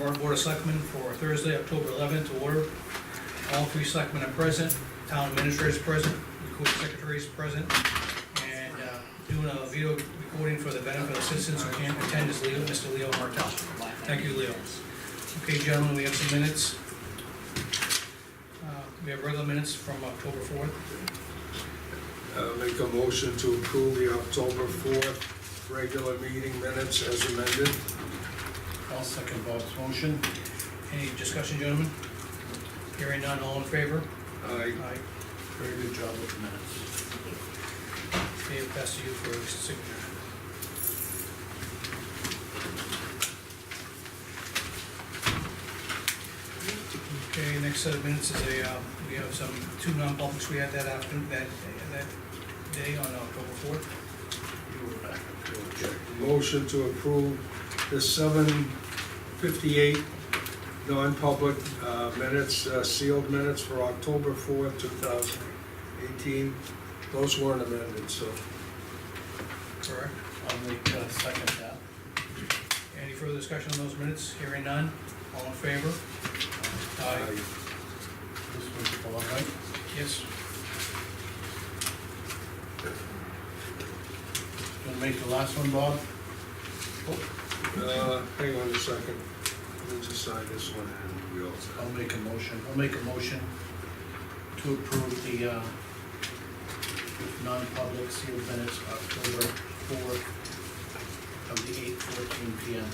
Dunbarton Board of Selectmen for Thursday, October 11th, to order. All three selectmen are present, town administrator is present, recording secretary is present, and doing a video recording for the benefit of citizens who can't attend is Mr. Leo Martell. Thank you, Leo. Okay, gentlemen, we have some minutes. We have regular minutes from October 4th. Make a motion to approve the October 4th regular meeting minutes as amended. I'll second Bob's motion. Any discussion, gentlemen? Hearing none, all in favor? Aye. Very good job with the minutes. Okay, pass to you for signature. Okay, next set of minutes is we have two non-publics we had that afternoon, that day on October 4th. You were back. Okay. Motion to approve the 7:58 non-public minutes, sealed minutes for October 4th, 2018. Those weren't amended, so. Correct. I'll make second that. Any further discussion on those minutes? Hearing none, all in favor? Aye. This was Bob, right? Yes. Gonna make the last one, Bob? Hang on a second. Let's just sign this one and we all sign. I'll make a motion to approve the non-public sealed minutes October 4th of the 8:14 PM.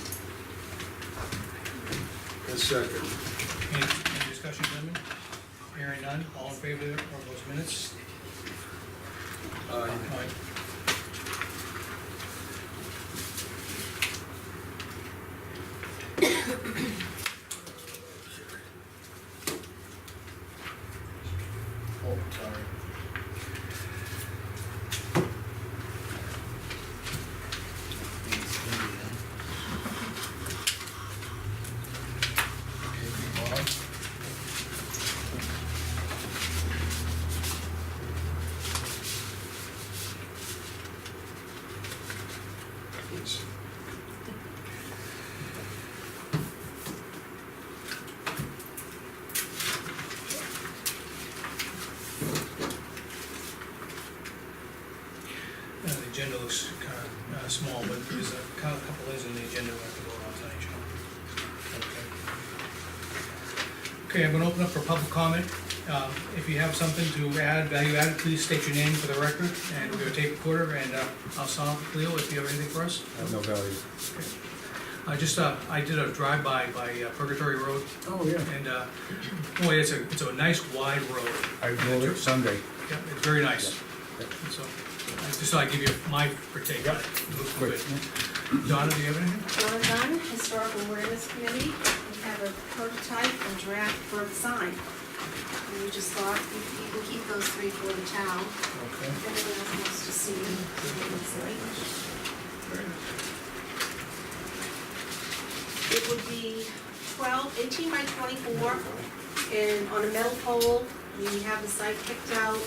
A second. Any discussion, gentlemen? Hearing none, all in favor of those minutes? Aye. Aye. Oh, sorry. Okay, Bob. The agenda looks kind of small, but there's a couple things in the agenda we have to go on tonight, John. Okay, I'm gonna open up for public comment. If you have something to add, value added, please state your name for the record, and we're gonna tape recorder, and I'll stop, Leo, if you have anything for us. I have no value. I did a drive-by Purgatory Road, Oh, yeah. and boy, it's a nice wide road. I drove it Sunday. Yeah, it's very nice. So, just thought I'd give you my take on it. It looks good. Donna, do you have anything? John Dunn, Historical Awareness Committee, we have a prototype and draft for the sign. And we just thought you can keep those three for the town, Okay. if anyone else wants to see them. It would be 18 by 24, and on a metal pole. We have the site picked out,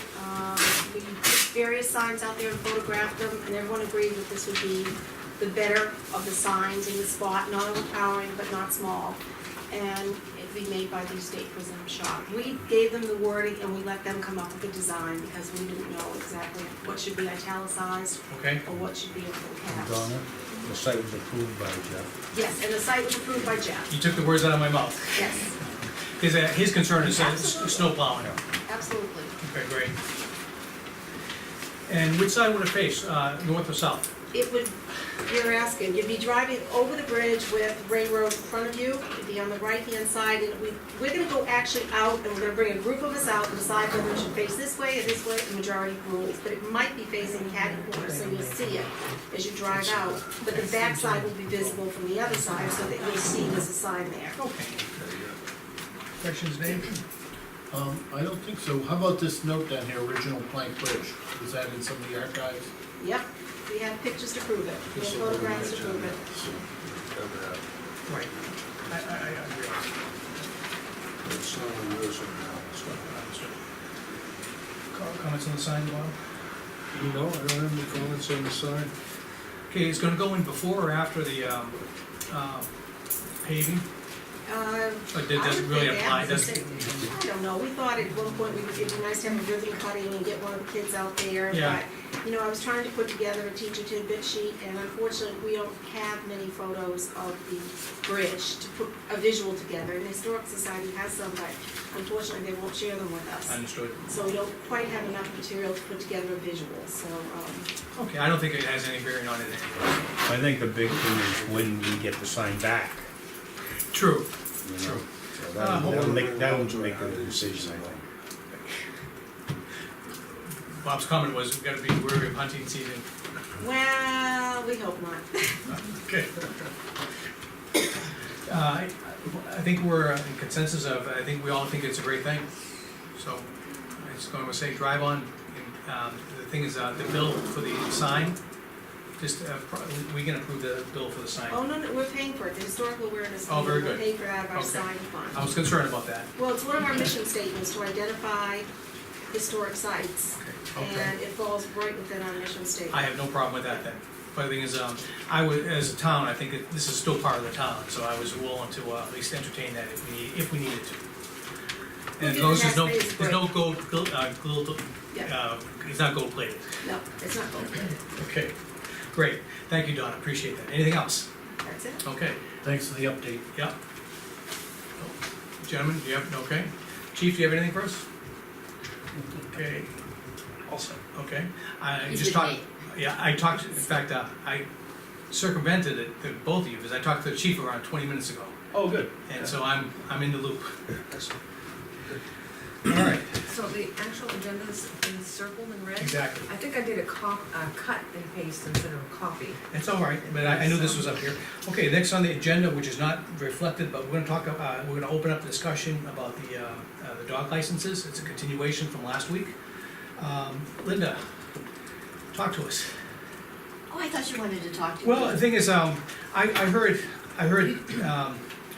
we put various signs out there and photographed them, and everyone agreed that this would be the better of the signs in the spot, not overpowering, but not small. And it'd be made by the State Prison Shop. We gave them the wording and we let them come up with a design because we didn't know exactly what should be italicized Okay. or what should be in full caps. Donna, the site was approved by Jeff. Yes, and the site was approved by Jeff. You took the words out of my mouth. Yes, His concern is Absolutely. snow plowing. absolutely. Okay, great. And which side would it face, north or south? It would, you're asking, you'd be driving over the bridge with Ring Road in front of you, you'd be on the right-hand side, and we're gonna go actually out, and we're gonna bring a group of us out and decide whether it should face this way or this way, the majority rules, but it might be facing catty corner, so you'll see it as you drive out, but the back side will be visible from the other side, so that you'll see there's a sign there. Okay. Questions, Dave? I don't think so. How about this note down here, original plank bridge? Is that in some of the archives? Yep, we have pictures to prove it, we have photographs to prove it. Right. I agree. It's not unusual now. Understood. Comments on the sign, Bob? No, I don't have any comments on the sign. Okay, it's gonna go in before or after the paving? Or it doesn't really apply, does it? I don't know, we thought at one point it'd be nice to have a ribbon cutting and get one of the kids out there, Yeah. but, you know, I was trying to put together a teacher tidbit sheet, and unfortunately, we don't have many photos of the bridge to put a visual together, and the Historic Society has some, but unfortunately, they won't share them with us. Understood. So we don't quite have enough material to put together a visual, so, Okay, I don't think it has any bearing on it anyway. I think the big thing is when we get the sign back, True, you know? True. So that'll make a decision, I think. Bob's comment was, we've gotta be wary of hunting season. well, we hope not. Okay. I think we're in consensus of, I think we all think it's a great thing. So, I'm just going to say, drive on. The thing is, the bill for the sign, just, we can approve the bill for the sign. Oh, no, we're paying for it, the historical awareness. Oh, very We're good. paying for it out of our Okay. sign fund. I was concerned about that. Well, it's one of our mission statements to identify historic sites, Okay. and it falls right within our mission statement. I have no problem with that then. But the thing is, I would, as a town, I think that this is still part of the town, so I was willing to at least entertain that if we needed to. And as long as there's no gold, Yeah. it's not gold plated. No, it's not gold. Okay, great. Thank you, Donna, appreciate that. Anything else? That's it. Okay, Thanks for the update. yeah. Gentlemen, do you have, okay. Chief, do you have anything for us? Okay. Also, okay. I He's just with talked, me. yeah, I talked, in fact, I circumvented it, to both of you, because I talked to the chief around 20 minutes ago. Oh, good. And so I'm in the loop. All right, So the actual agenda's in circled and red? exactly. I think I did a cut and paste instead of a copy. It's all right, but I knew this was up here. Okay, next on the agenda, which is not reflected, but we're gonna talk, we're gonna open up the discussion about the dog licenses. It's a continuation from last week. Linda, talk to us. Oh, I thought you wanted to talk to me. Well, the thing is, I heard,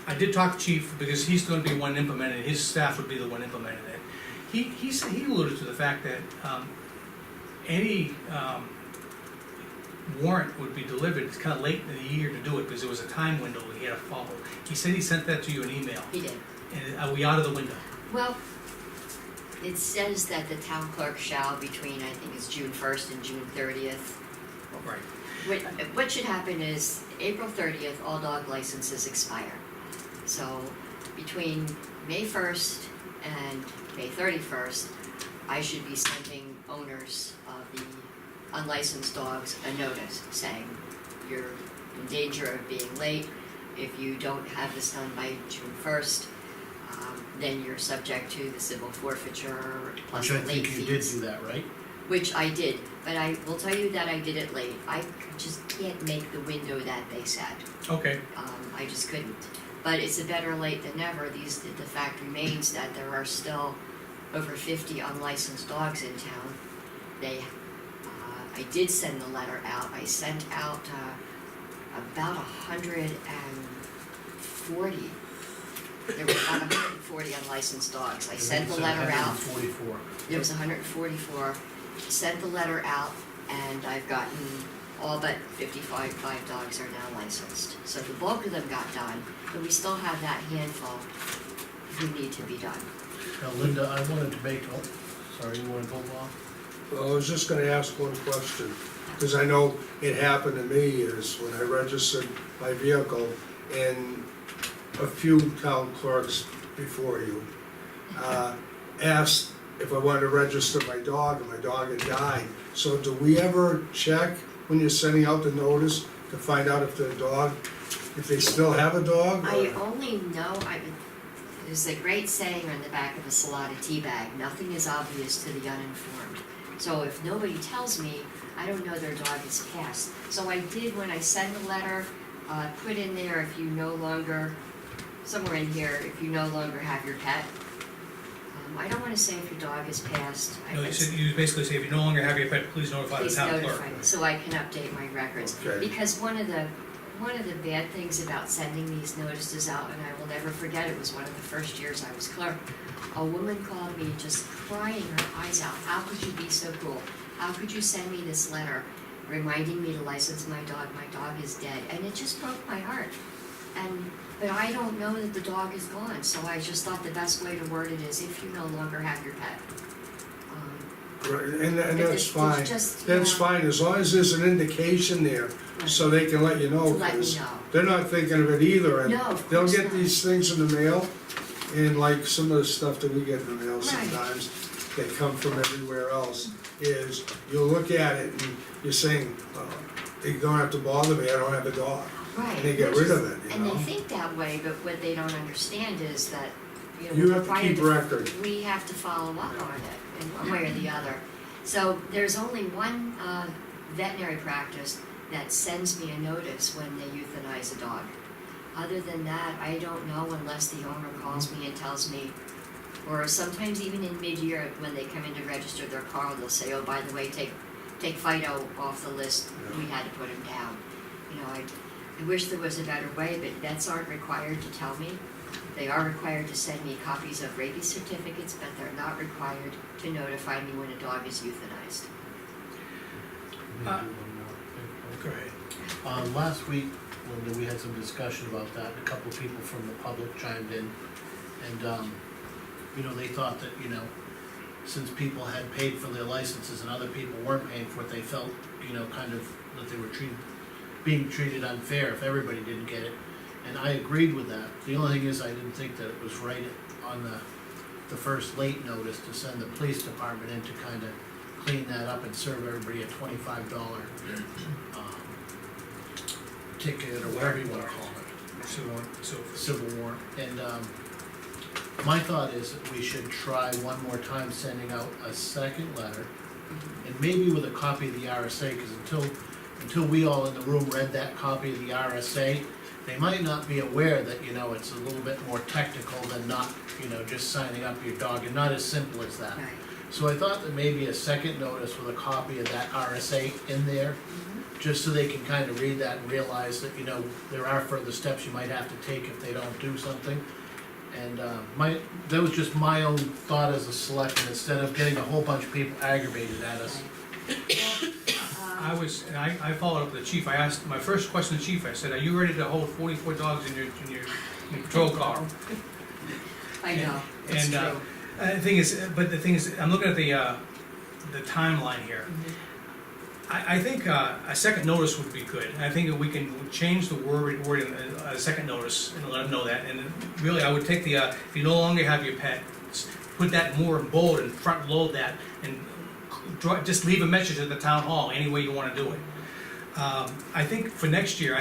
I did talk to Chief, because he's gonna be one implementing it, his staff would be the one implementing it. He said, he alluded to the fact that, any, warrant would be delivered, it's kinda late in the year to do it, because there was a time window that he had to follow. He said he sent that to you in email, He did. and are we out of the window? Well, it says that the town clerk shall between, I think it's June 1st and June 30th. Right. What should happen is April 30th, all dog licenses expire. So between May 1st and May 31st, I should be sending owners of the unlicensed dogs a notice saying you're in danger of being late. If you don't have this done by June 1st, then you're subject to the civil forfeiture plus Which the I late think you fees. did do that, right? Which I did, but I will tell you that I did it late. I just can't make the window that they said. Okay, I just couldn't. But it's a better late than never. The fact remains that there are still over 50 unlicensed dogs in town. I did send the letter out. I sent out about 140. There were about 140 unlicensed dogs. I sent the letter out. 144. There was 144, sent the letter out, and I've gotten all but 55 dogs are now licensed. So the bulk of them got done, but we still have that handful who need to be done. Now, Linda, I wanted to make, sorry, you wanna go, Bob? Well, I was just gonna ask one question, because I know it happened to me, is when I registered my vehicle, and a few town clerks before you asked if I wanted to register my dog, and my dog had died. So do we ever check when you're sending out the notice to find out if the dog, if they still have a dog? I or- only know, there's a great saying on the back of a Salada tea bag, nothing is obvious to the uninformed. So if nobody tells me, I don't know their dog is passed. So I did, when I send the letter, put in there if you no longer, somewhere in here, if you no longer have your pet. I don't wanna say if your dog is passed. no, you basically say, if you no longer have your pet, please notify the Please town clerk. notify me, so I can update my records. Okay. Because one of the bad things about sending these notices out, and I will never forget, it was one of the first years I was clerk, a woman called me just crying her eyes out, how could you be so cruel? How could you send me this letter reminding me to license my dog is dead? And it just broke my heart. And but I don't know that the dog is gone, so I just thought the best way to word it is if you no longer have your pet. Right, and But that's there's fine, just, that's yeah, fine, as long as there's an indication there, right. so they can let you To know, let me 'cause know. they're not thinking of it either, and No, of they'll course get not. these things in the mail, and like some of the stuff that we get in the mail Right. sometimes, that come from everywhere else, is you'll look at it and you're saying, you don't have to bother me, I don't have a dog. Right. And they get which rid is- of it, you And know? they think that way, but what they don't understand is that, You we're have to required keep record. we have to follow up on it in one way or the other. So there's only one veterinary practice that sends me a notice when they euthanize a dog. Other than that, I don't know unless the owner calls me and tells me, or sometimes even in mid-year when they come in to register their car, they'll say, oh, by the way, take Fido off the list, we had to put him down. I wish there was a better way, but vets aren't required to tell me. They are required to send me copies of rabies certificates, but they're not required to notify me when a dog is euthanized. Go ahead. Last week, Linda, we had some discussion about that, a couple of people from the public chimed in, and, they thought that, since people had paid for their licenses and other people weren't paying for it, they felt, kind of that they were being treated unfair if everybody didn't get it. And I agreed with that. The only thing is, I didn't think that it was right on the first late notice to send the police department in to kind of clean that up and serve everybody a $25 ticket or whatever you wanna call it. Civil warrant. And, my thought is that we should try one more time sending out a second letter, and maybe with a copy of the RSA, cause until we all in the room read that copy of the RSA, they might not be aware that, it's a little bit more technical than not, just signing up your dog, and not as simple as that. Right. So I thought that maybe a second notice with a copy of that RSA in there, just so they can kind of read that and realize that, there are further steps you might have to take if they don't do something. And, that was just my own thought as a selectman, instead of getting a whole bunch of people aggravated at us. I followed up with the chief, I asked, my first question to the chief, I said, are you ready to hold 44 dogs in your patrol car? I know, it's And, true. the thing is, I'm looking at the timeline here. I think a second notice would be good. I think that we can change the word in a second notice and let them know that. And really, I would take if you no longer have your pet, put that more in bold and front load that, and just leave a message at the town hall any way you want to do it. I think for next year,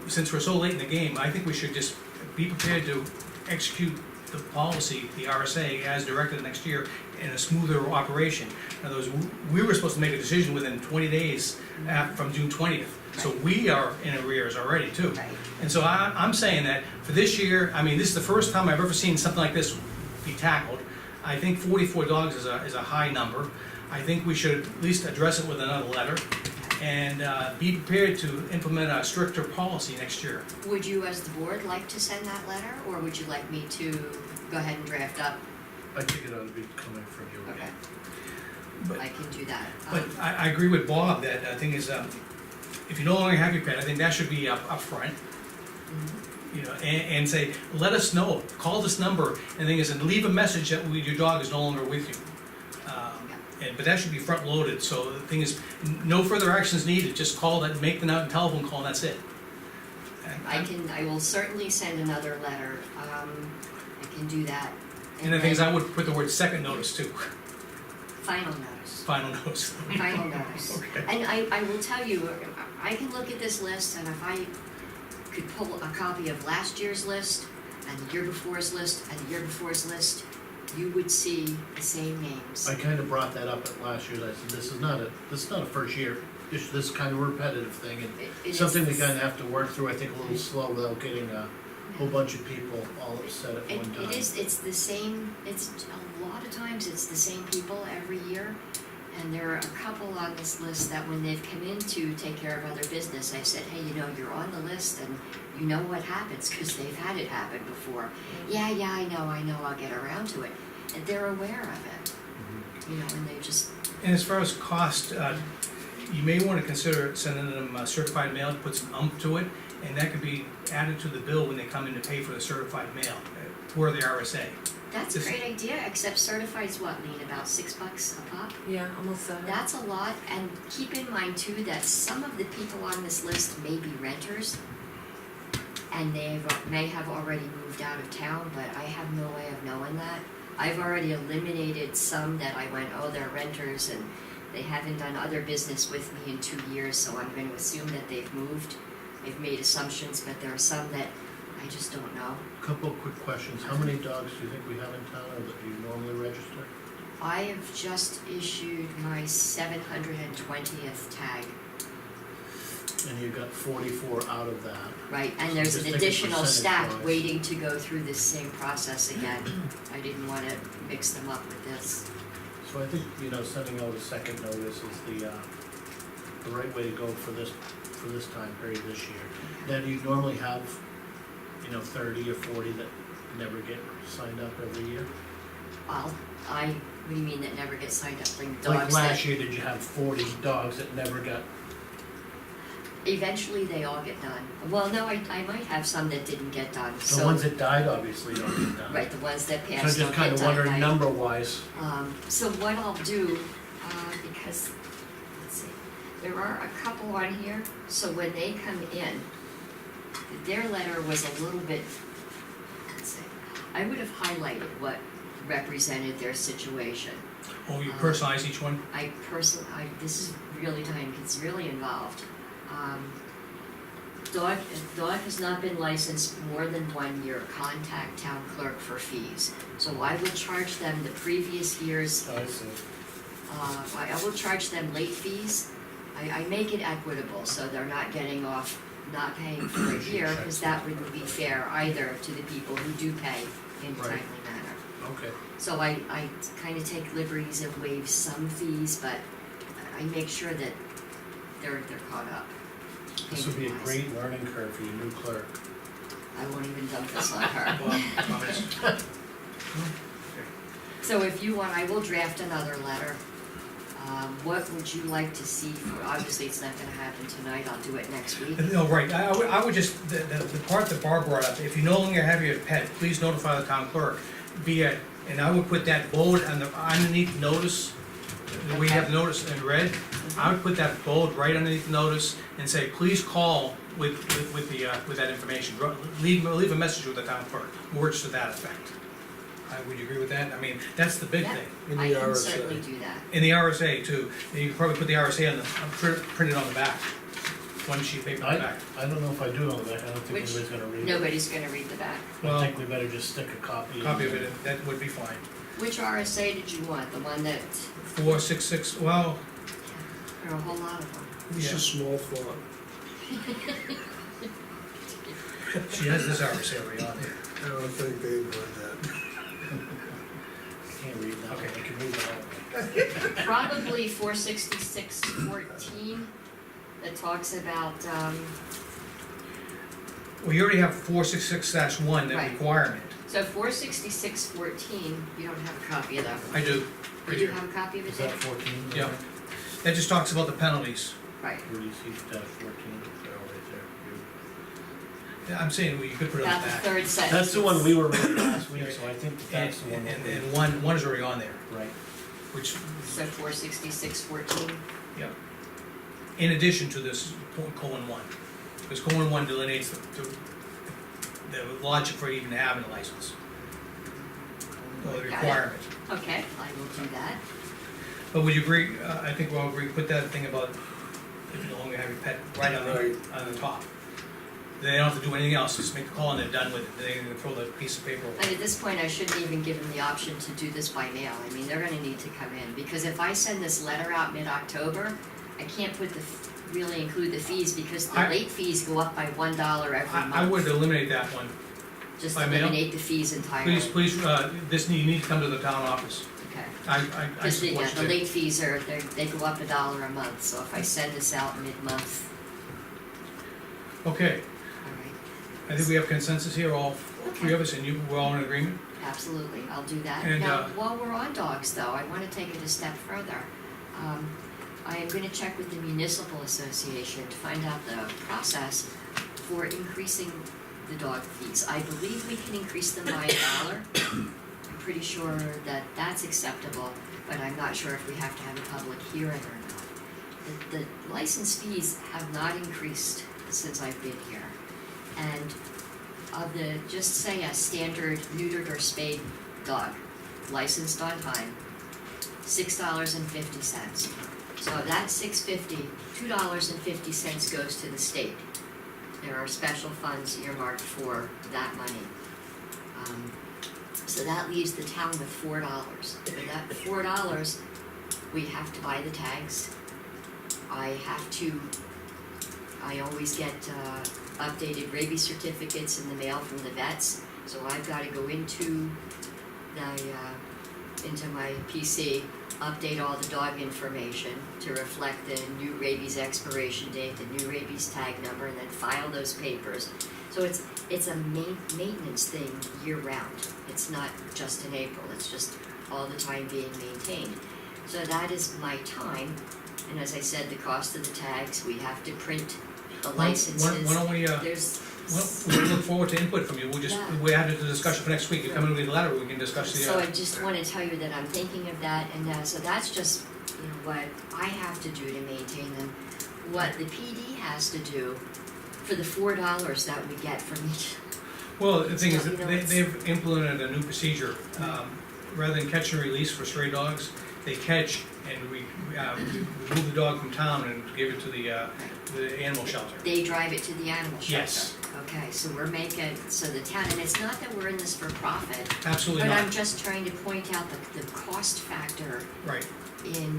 since we're so late in the game, I think we should just be prepared to execute the policy, the RSA, as directed next year in a smoother operation. In other words, we were supposed to make a decision within 20 days from June 20th. So we are in arrears already too. Right. And so I'm saying that for this year, this is the first time I've ever seen something like this be tackled. I think 44 dogs is a high number. I think we should at least address it with another letter and be prepared to implement a stricter policy next year. Would you, as the board, like to send that letter, or would you like me to go ahead and draft up? I think it ought to be coming from you Okay, again. But- I can do that. But I agree with Bob that the thing is, if you no longer have your pet, I think that should be up front. And say, let us know, call this number, and the thing is, and leave a message that your dog is no longer with you. But that should be front loaded, so the thing is, no further actions needed, just call that, make the telephone call, and that's it. I will certainly send another letter, I can do that. And the thing is, then I would put the word second notice too, final notice, final notice. final notice. Okay. And I will tell you, I can look at this list, and if I could pull a copy of last year's list, and the year before's list, and the year before's list, you would see the same names. I kind of brought that up at last year's, I said, this is not a first year, this kind of repetitive thing, and It is something we this- kind of have to work through, I think, a little slow without getting a whole bunch of people all upset at one time. It's the same, it's, a lot of times it's the same people every year. And there are a couple on this list that when they've come in to take care of other business, I said, hey, you're on the list and you know what happens, because they've had it happen before. Yeah, I know, I'll get around to it. And they're aware of it, and they just, And as far as cost, you may wanna consider sending them certified mail, put some to it, and that could be added to the bill when they come in to pay for the certified mail, for the RSA. That's a This- great idea, except certified's what, Lean, about $6 a pop? Yeah, almost seven. That's a lot, and keep in mind too that some of the people on this list may be renters, and may have already moved out of town, but I have no way of knowing that. I've already eliminated some that I went, oh, they're renters, and they haven't done other business with me in 2 years, so I'm gonna assume that they've moved. I've made assumptions, but there are some that I just don't know. Couple of quick questions, how many dogs do you think we have in town, or that you normally register? I have just issued my 720th tag, And you got 44 out of that. right, and So there's just an take a additional stack percentage-wise. waiting to go through this same process again. I didn't wanna mix them up with this. So I think, sending out a second notice is the right way to go for this time period this year. Then you normally have, 30 or 40 that never get signed up every year. What do you mean that never get signed up, like Like dogs last that, year, did you have 40 dogs that never got, eventually they all get done. Well, no, I might have some that didn't get done, the so, ones that died obviously don't get done. right, the ones that So I'm passed just don't kinda get done, wondering right? number wise, So what I'll do, because, let's see, there are a couple on here, so when they come in, their letter was a little bit, let's see, I would have highlighted what represented their situation. Oh, you personalize each one? This is really time, it's really involved. Dog has not been licensed more than 1 year, contact town clerk for fees. So I will charge them the previous year's, I see. I will charge them late fees. I make it equitable, so they're not getting off not paying for a year, because that wouldn't be fair either to the people who do pay in a Right. timely manner. Okay, So I kinda take liberties and waive some fees, but I make sure that they're caught up. this would be a payment-wise. great learning curve for your new clerk. I won't even dump this on her. Well, comments? So if you want, I will draft another letter. What would you like to see for, obviously it's not gonna happen tonight, I'll do it next week. No, right, I would just, the part that Barb brought up, if you no longer have your pet, please notify the town clerk via, and I would put that bold on the, underneath notice, we have notice in red, I would put that bold right underneath the notice and say, please call with that information. Leave a message with the town clerk, words to that effect. Would you agree with that? I mean, that's the big Yeah. thing. In I the can RSA. certainly do that. In the RSA too, you could probably put the RSA on the, print it on the back, one sheet of paper on the back. I don't know if I do all that, I don't think Which- anybody's gonna read it. Nobody's gonna read the back. I think we better just stick a copy. Copy of it, that would be fine. Which RSA did you want? The one that, 466, well, there are a whole lot of them. It's Yeah. a small font. she has this RSA already on there. I don't think they've heard that. Can't read that, Okay. I can read that. Probably 466-14 that talks about, Well, you already have 466-1, that Right. requirement. so 466-14, you don't have a copy of that one. I do, You right do here. have a copy of it Is there? that 14? Yeah. That just talks about the penalties. Right. Where do you see that 14? They're all right there. Yeah, I'm saying, well, you could put it on About the the back. third sentence. That's the one we were reading last week, so I think that's the one. that we- And one is already on there, Right. which, So 466-14, yeah. In addition to this colon 1, because colon 1 delineates the logic for even having a license. Or the Got it. requirement. okay, I will do that. But would you agree, I think we all agree, put that thing about if you no longer have your pet right on the top. They don't have to do anything else, just make the call and they're done with it, they can throw the piece of paper away. And at this point, I shouldn't even give them the option to do this by mail. I mean, they're gonna need to come in, because if I send this letter out mid-October, I can't really include the fees, because the I- late fees go up by $1 every month. I would eliminate that one. Just by mail? eliminate the fees entirely. Please, you need to come to the town office. Okay. I Because support the you. late fees they go up $1 a month, so if I send this out mid-month, Okay, all right, I think we have consensus here, all three of us, and we're all in agreement? absolutely, I'll do that. And, Now, while we're on dogs though, I wanna take it a step further. I am gonna check with the municipal association to find out the process for increasing the dog fees. I believe we can increase them by $1. I'm pretty sure that that's acceptable, but I'm not sure if we have to have a public hearing or not. The license fees have not increased since I've been here. And of the, just say a standard neutered or spayed dog, licensed on time, $6.50. So of that $6.50, $2.50 goes to the state. There are special funds earmarked for that money. So that leaves the town with $4. For that $4, we have to buy the tags. I always get updated rabies certificates in the mail from the vets, so I've gotta go into my PC, update all the dog information to reflect the new rabies expiration date, the new rabies tag number, and then file those papers. So it's a maintenance thing year-round. It's not just in April, it's just all the time being maintained. So that is my time, and as I said, the cost of the tags, we have to print the licenses. Why don't we, There's, we look forward to input from you, Yeah. we have the discussion for next week, you come in with a letter, we can discuss the. so I just wanna tell you that I'm thinking of that, and so that's just, you know, what I have to do to maintain them. What the PD has to do for the $4 that we get from each. Well, the thing is, So, you know, they've implemented a new procedure, rather than catch and release for stray dogs, they catch and we move the dog from town and give it to the animal shelter. They drive it to the animal shelter. Yes. Okay, so we're making, so the town, and it's not that we're in this for profit, Absolutely but not, I'm just trying to point out the cost factor right, in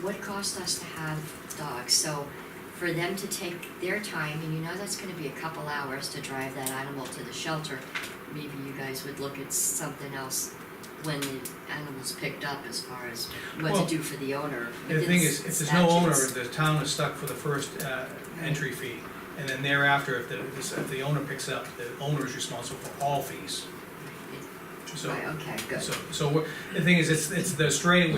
what cost us to have dogs. So for them to take their time, and you know that's gonna be a couple hours to drive that animal to the shelter, maybe you guys would look at something else when the animal's picked up as far as what Well, to do for the owner. the thing is, if there's no owner, Statutes. the town is stuck for the first entry fee. And then thereafter, if the owner picks it up, the owner is responsible for all fees. So, Right, okay, good. the thing is, it's the stray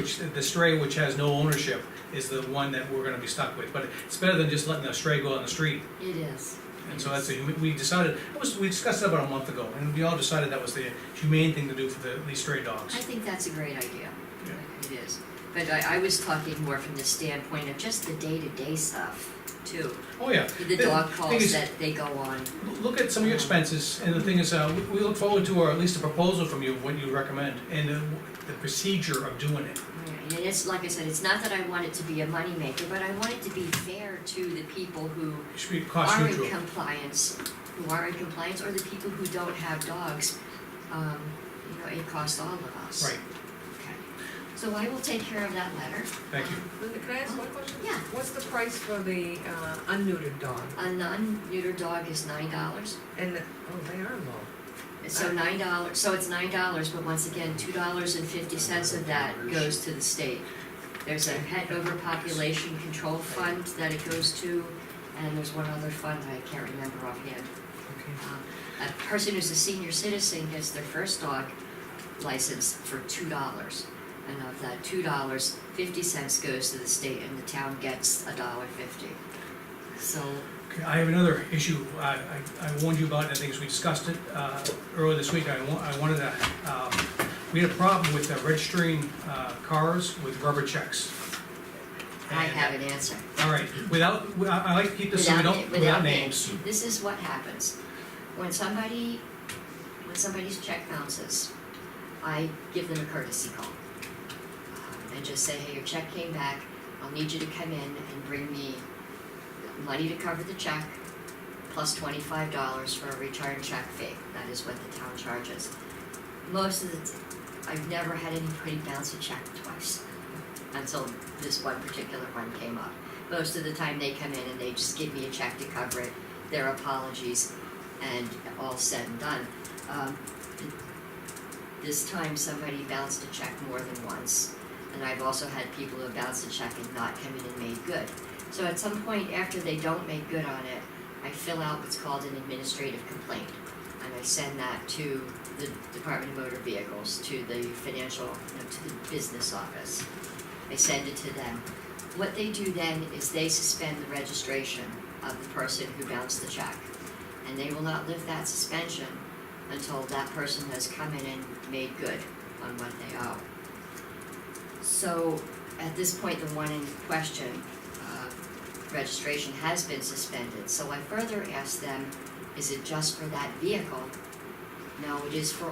which has no ownership is the one that we're gonna be stuck with. But it's better than just letting the stray go out in the street. It is. And so that's we decided, we discussed it about a month ago, and we all decided that was the humane thing to do for these stray dogs. I think that's a great idea. Yeah. It is. But I was talking more from the standpoint of just the day-to-day stuff, too. Oh, yeah. The dog thing calls is, that they go on. Look at some of your expenses, and the thing is, we look forward to, or at least a proposal from you of what you recommend, and the procedure of doing it. And it's, like I said, it's not that I want it to be a moneymaker, but I want it to be fair to the people who It should be cost are neutral. in compliance, or the people who don't have dogs. You know, it costs all of us. Right, Okay. So I will take care of that letter. thank you. Linda, can I ask one question? Yeah. What's the price for the unneutered dog? A non-neutered dog is $9. And, oh, they are low. So $9, so it's $9, but once again, $2.50 of that goes to the state. There's a pet overpopulation control fund that it goes to, and there's one other fund that I can't remember offhand. Okay. A person who's a senior citizen gets their first dog license for $2. And of that $2, 50 cents goes to the state and the town gets $1.50. So, Okay, I have another issue I warned you about, and I think as we discussed it earlier this week, I wanted to, we had a problem with registering cars with rubber checks. I And, have an answer. All right, I like to keep this so we don't, without names. This is what happens. When somebody's check bounces, I give them a courtesy call. And just say, hey, your check came back, I'll need you to come in and bring me money to cover the check, plus $25 for a return check fee. That is what the town charges. I've never had anybody bounce a check twice, until this one particular one came up. Most of the time they come in and they just give me a check to cover it, their apologies, and all said and done. This time somebody bounced a check more than once, and I've also had people who bounced a check and not come in and made good. So at some point after they don't make good on it, I fill out what's called an administrative complaint, and I send that to the Department of Motor Vehicles, to the to the business office. I send it to them. What they do then is they suspend the registration of the person who bounced the check. and they will not lift that suspension until that person has come in and made good on what they owe. So, at this point, the one in question, registration has been suspended, so I further asked them, is it just for that vehicle? No, it is for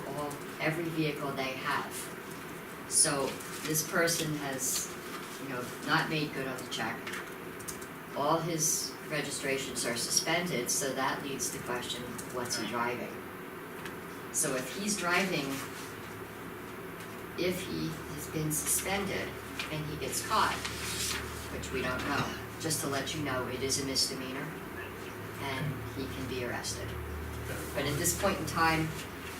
every vehicle they have. So, this person has, not made good on the check. All his registrations are suspended, so that leads to question, what's he driving? So if he's driving, if he has been suspended and he gets caught, which we don't know, just to let you know, it is a misdemeanor and he can be arrested. But at this point in time,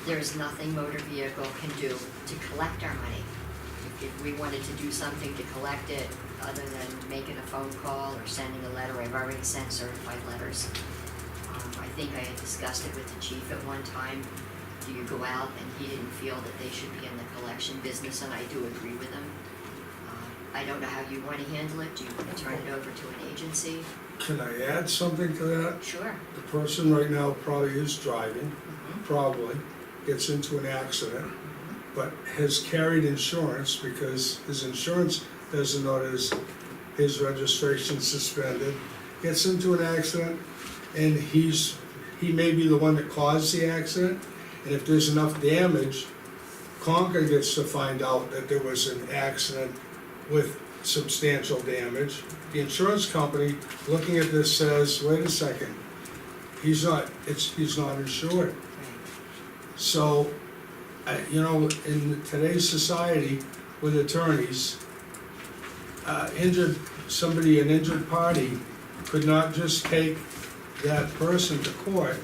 there is nothing motor vehicle can do to collect our money. If we wanted to do something to collect it, other than making a phone call or sending a letter, I've already sent certified letters. I think I had discussed it with the chief at one time. Do you go out? And he didn't feel that they should be in the collection business, and I do agree with him. I don't know how you want to handle it. Do you want to turn it over to an agency? Can I add something to that? Sure. The person right now probably is driving, Mhm. probably, gets into an accident, but has carried insurance because his insurance doesn't notice his registration suspended, gets into an accident, and he may be the one that caused the accident, and if there's enough damage, Concord gets to find out that there was an accident with substantial damage. The insurance company, looking at this, says, wait a second, he's not insured. Right. So, in today's society with attorneys, an injured party could not just take that person to court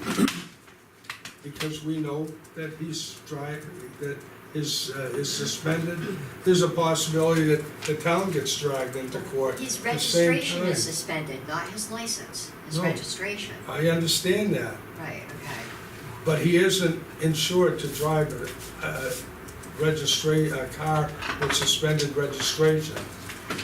because we know that that is suspended. There's a possibility that the town gets dragged into court. His at the same registration is time. suspended, not his license, his No. registration. I understand that, Right, okay. but he isn't insured to drive a car with suspended registration.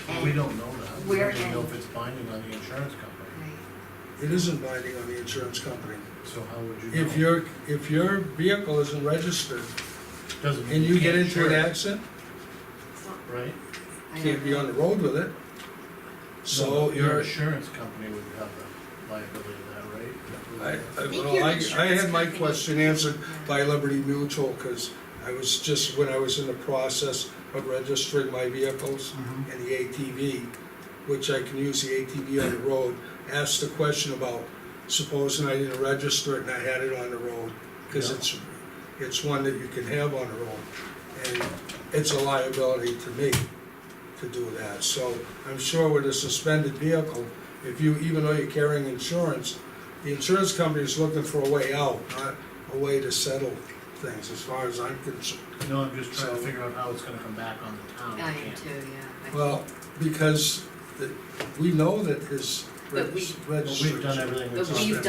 We And, don't know that. We Where don't even know in- if it's binding on the insurance company. right, It isn't binding on the insurance company. So how would you know? If your vehicle isn't registered Doesn't mean and you get can't into an insure it, accident, right? I can't don't be know. on the road with it. So No, your you're, insurance company would have the liability of that, right? I had my question answered by Liberty Mutual, cause when I was in the process of registering my vehicles Mhm. and the ATV, which I can use the ATV on the road, asked the question about supposing I didn't register it and I had it on the road, cause Yeah. it's one that you can have on the road. And it's a liability to me to do that, so I'm sure with a suspended vehicle, even though you're carrying insurance, the insurance company is looking for a way out, not a way to settle things, as far as I'm concerned. No, I'm just trying to So- figure out how it's gonna come back on the town. I It am can't. too, yeah. Well, because we know that his But we- registration. We've done everything we But possibly we've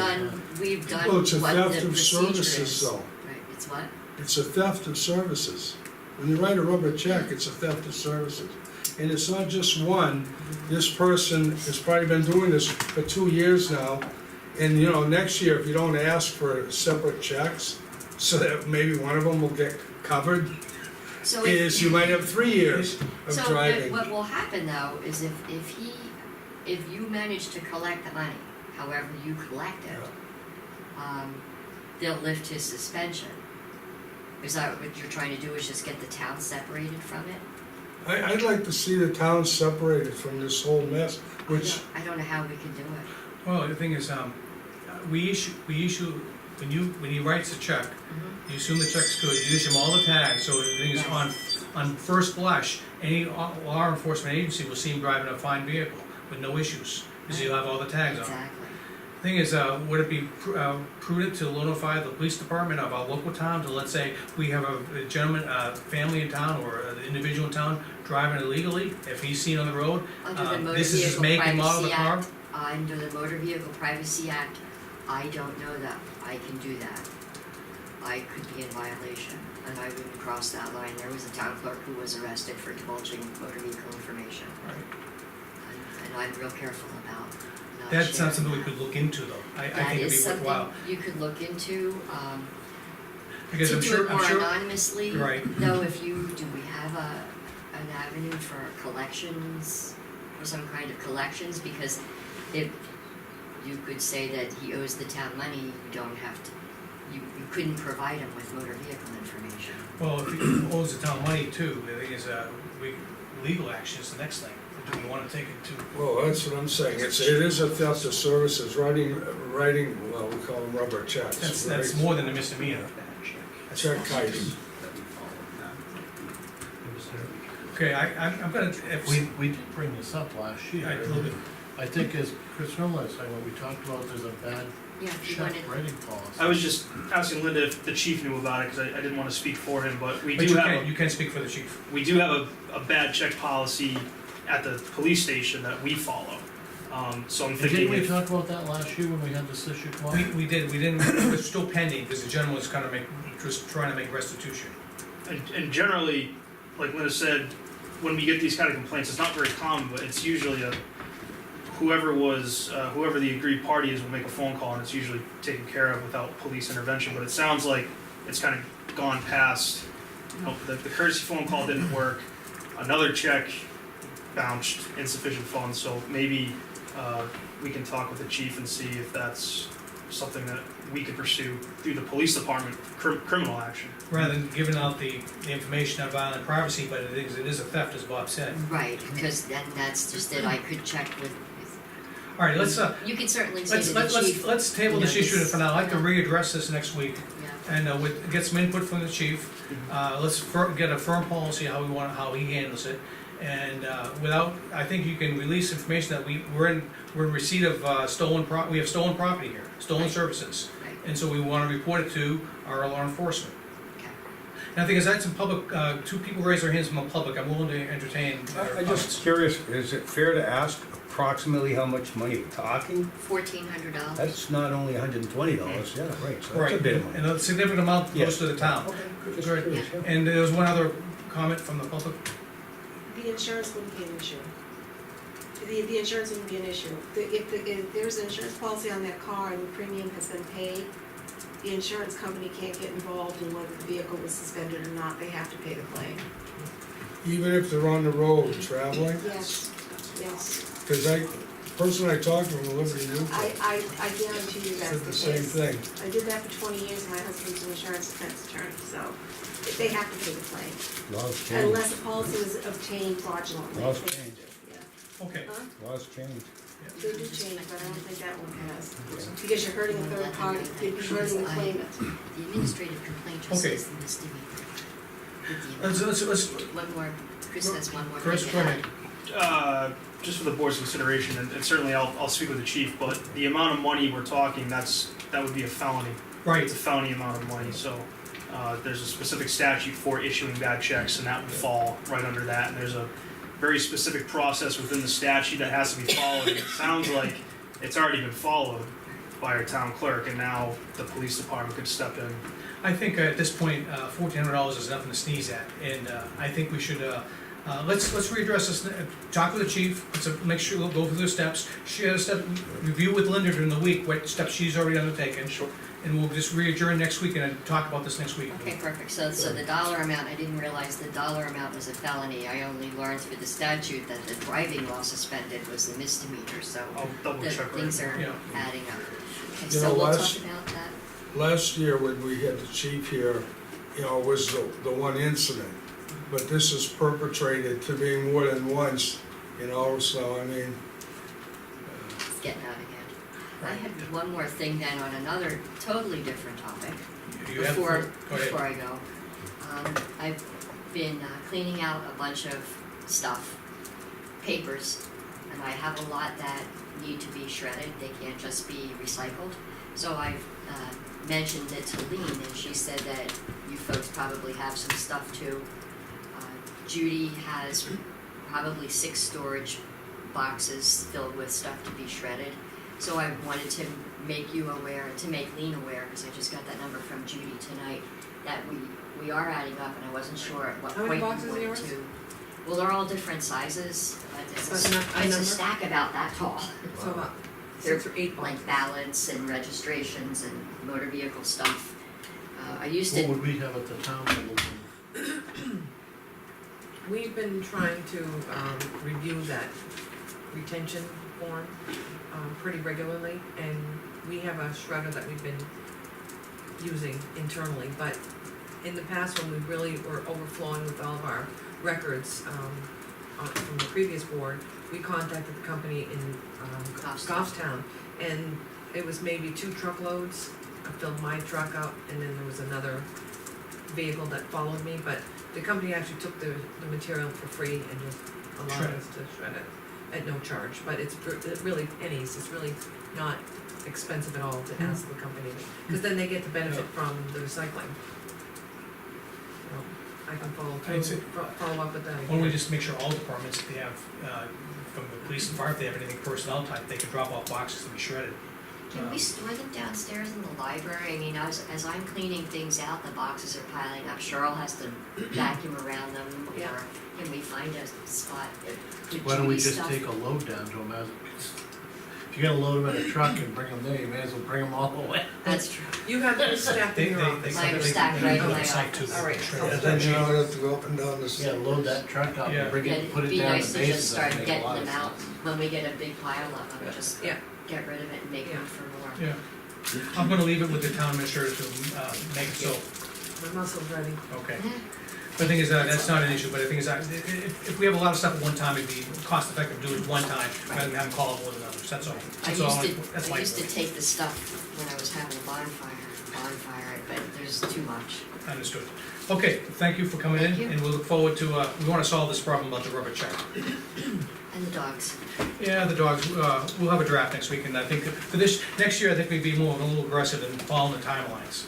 done Well, it's a what the theft of procedure services, is. though. Right, it's what? It's a theft of services. When you write a rubber check, it's a theft of services. And it's not just one, this person has probably been doing this for 2 years now. And, next year, if you don't ask for separate checks, so that maybe one of them will get covered, So is you might have 3 years of So driving. what will happen though is if you manage to collect the money, however you collect it, they'll lift his suspension. Is that what you're trying to do, is just get the town separated from it? I'd like to see the town separated from this whole mess, which, I don't know how we can do it. Well, the thing is, we issue, when he writes a check, Mhm. you assume the check's good, you issue him all the tags, so the thing is, on first blush, any law enforcement agency will see him driving a fine vehicle with no issues, because he'll have all the tags on. Exactly. Thing is, would it be prudent to notify the police department of our local town, to let's say, we have a gentleman, family in town, or an individual in town driving illegally, if he's seen on the road, Under the Motor this is his Vehicle make and model of the Privacy car? Act, under the Motor Vehicle Privacy Act, I don't know that I can do that. I could be in violation, and I wouldn't cross that line. There was a town clerk who was arrested for divulging motor vehicle information. Right. And I'm real careful about That's not share something we that. could look into though, I That think it'd is be worthwhile. something you could look into, Because to I'm do sure, it I'm more sure, anonymously. right. Though if you, do we have an avenue for collections, or some kind of collections? Because if, you could say that he owes the town money, you don't have to, you couldn't provide him with motor vehicle information. Well, if he owes the town money too, the thing is, legal action is the next thing. Do we wanna take it to? Well, that's what I'm saying, it is a theft of services, writing, well, we call them rubber checks. That's more than a misdemeanor. Check kites. Okay, I'm gonna, if We did bring this up last year. I- a little bit. I think as Chris Miller said, when we talked about there's a bad Yeah, if you check wanted, writing policy. I was just asking Linda if the chief knew about it, because I didn't wanna speak for him, but we but do you can speak for the chief. a bad check policy at the police station that we follow. So I'm And thinking didn't we if, talk about that last year when we had this issue come up? We didn't, it was still pending, because the gentleman was just trying to make restitution. and generally, like Linda said, when we get these kind of complaints, it's not very common, but it's usually whoever the agreed party is will make a phone call, and it's usually taken care of without police intervention. But it sounds like it's kind of gone past. The courtesy phone call didn't work. Another check bounced, insufficient funds. So maybe we can talk with the chief and see if that's something that we could pursue through the police department, criminal action. Rather than giving out the information on violent privacy, but it is a theft, as Bob said. right, because then that's just it, I could check with, All right, let's you could certainly say to the chief. let's table this you know, issue for now. I'd like to yeah. readdress this next week Yeah, and get some input from the chief. Let's get a firm policy how he handles it. And I think you can release information that we're in receipt of we have stolen property here, stolen Right. services. right, And so we wanna report it to our law enforcement. okay. And I think as that's in public, two people raise their hands from the public, I'm willing to entertain their I'm comments. just curious, is it fair to ask approximately how much money we're talking? $1,400. That's not only $120, yeah, right, so that's a Right, bit of money. and a significant amount Yeah. goes to the town. Okay, just Right. curious, yeah. And there was one other comment from the public. The insurance wouldn't be an issue. The insurance wouldn't be an issue. If there's an insurance policy on that car and the premium has been paid, the insurance company can't get involved in whether the vehicle was suspended or not, they have to pay the claim. Even if they're on the road traveling, Yes, yes. cause person I talked to from Liberty Mutual I guarantee you that's said the the case. same thing. I did that for 20 years, my husband's an insurance defense attorney, so they have to pay the claim. Laws change, Unless a policy was obtained fraudulently. Laws They- change. Yeah. Okay. Huh? laws change. They do change, but I don't think that one has, because you're hurting a third party, you'd be hurting the claimant. The administrative complaint just Okay. says the misdemeanor. With the Let's, One more, Chris has one more Chris, thing go to ahead. add. Just for the board's consideration, and certainly I'll speak with the chief, but the amount of money we're talking, that would be a felony. Right, It's a felony amount of money, so there's a specific statute for issuing bad checks, and that would fall right under that. And there's a very specific process within the statute that has to be followed. And it sounds like it's already been followed by our town clerk, and now the police department could step in. I think at this point, $1,400 is nothing to sneeze at, and I think we should, let's readdress this, talk with the chief, make sure we'll go through the steps. She had a step, review with Linda during the week, what steps she's already undertaken. Sure. And we'll just re-adjourn next week and talk about this next week. Okay, perfect, so the dollar amount, I didn't realize the dollar amount was a felony, I only learned through the statute that the driving while suspended was the misdemeanor, so I'll double the check things right. are Yeah. adding up. Okay, You so know, we'll talk last- about that. Last year when we had the chief here, was the one incident. But this is perpetrated to be more than once, so I mean, It's getting out of hand. I had one more thing then on another totally different topic. You have, Before go ahead. I go, I've been cleaning out a bunch of stuff, papers, and I have a lot that need to be shredded, they can't just be recycled. So I've mentioned it to Lean, and she said that you folks probably have some stuff too. Judy has probably 6 storage boxes filled with stuff to be shredded. So I wanted to make you aware, to make Lean aware, because I just got that number from Judy tonight, that we are adding up, and I wasn't sure at what How point many you boxes are wanted yours? to. Well, they're all different sizes, but So it's not a it's a number? stack about that tall. So about they're 6 or 8 boxes. like ballots and registrations and motor vehicle stuff. I used What to, would we have at the town level? We've been trying to review that retention form pretty regularly, and we have a shredder that we've been using internally, but in the past, when we really were overflowing with all of our records from the previous board, we contacted the company in Goffstown, and it was maybe 2 truckloads. I filled my truck up, and then there was another vehicle that followed me, but the company actually took the material for free and just allowed Shred it. us to shred it at no charge, but it's really pennies, it's really not expensive at all to ask the company, because then they get the benefit from the recycling. So, I can I'd say- follow up with that Why don't we again. just make sure all departments, if they have, from the police and fire, if they have anything personnel type, they can drop off boxes to be shredded. can we store them downstairs in the library? I mean, as I'm cleaning things out, the boxes are piling up. Cheryl has to vacuum around them, Yeah. or can we find a spot? Why don't we Judy just stuff? take a load down to them if you're gonna load them in a truck and bring them there, you may as well bring them all the way. That's true. You have them stacked in your office. Mine are stacked right in go to my the site too. office. All right. Shred And it. then you don't have to go up and down the. Yeah, load that truck up Yeah. and bring it, It'd put it be down nice the to just bases, start that'd make a getting lot of them out sense. when we get a big pile of them, just Yeah. get rid of it and make room for more. Yeah, I'm gonna leave it with the town administrator to, make it so, My muscle's ready. okay. The thing is, that's not an issue, but the thing is, if we have a lot of stuff at one time, it'd be cost effective to do it one time, rather than having to call it more than others, that's all. That's all that's I my used to point. take the stuff when I was having a bonfire, but there's too much. Understood. Okay, thank you for coming in, Thank you. and we'll look forward to, we wanna solve this problem about the rubber check. And the dogs. Yeah, the dogs, we'll have a draft next week, and I think for this, next year, I think we'd be more, a little aggressive in following the timelines.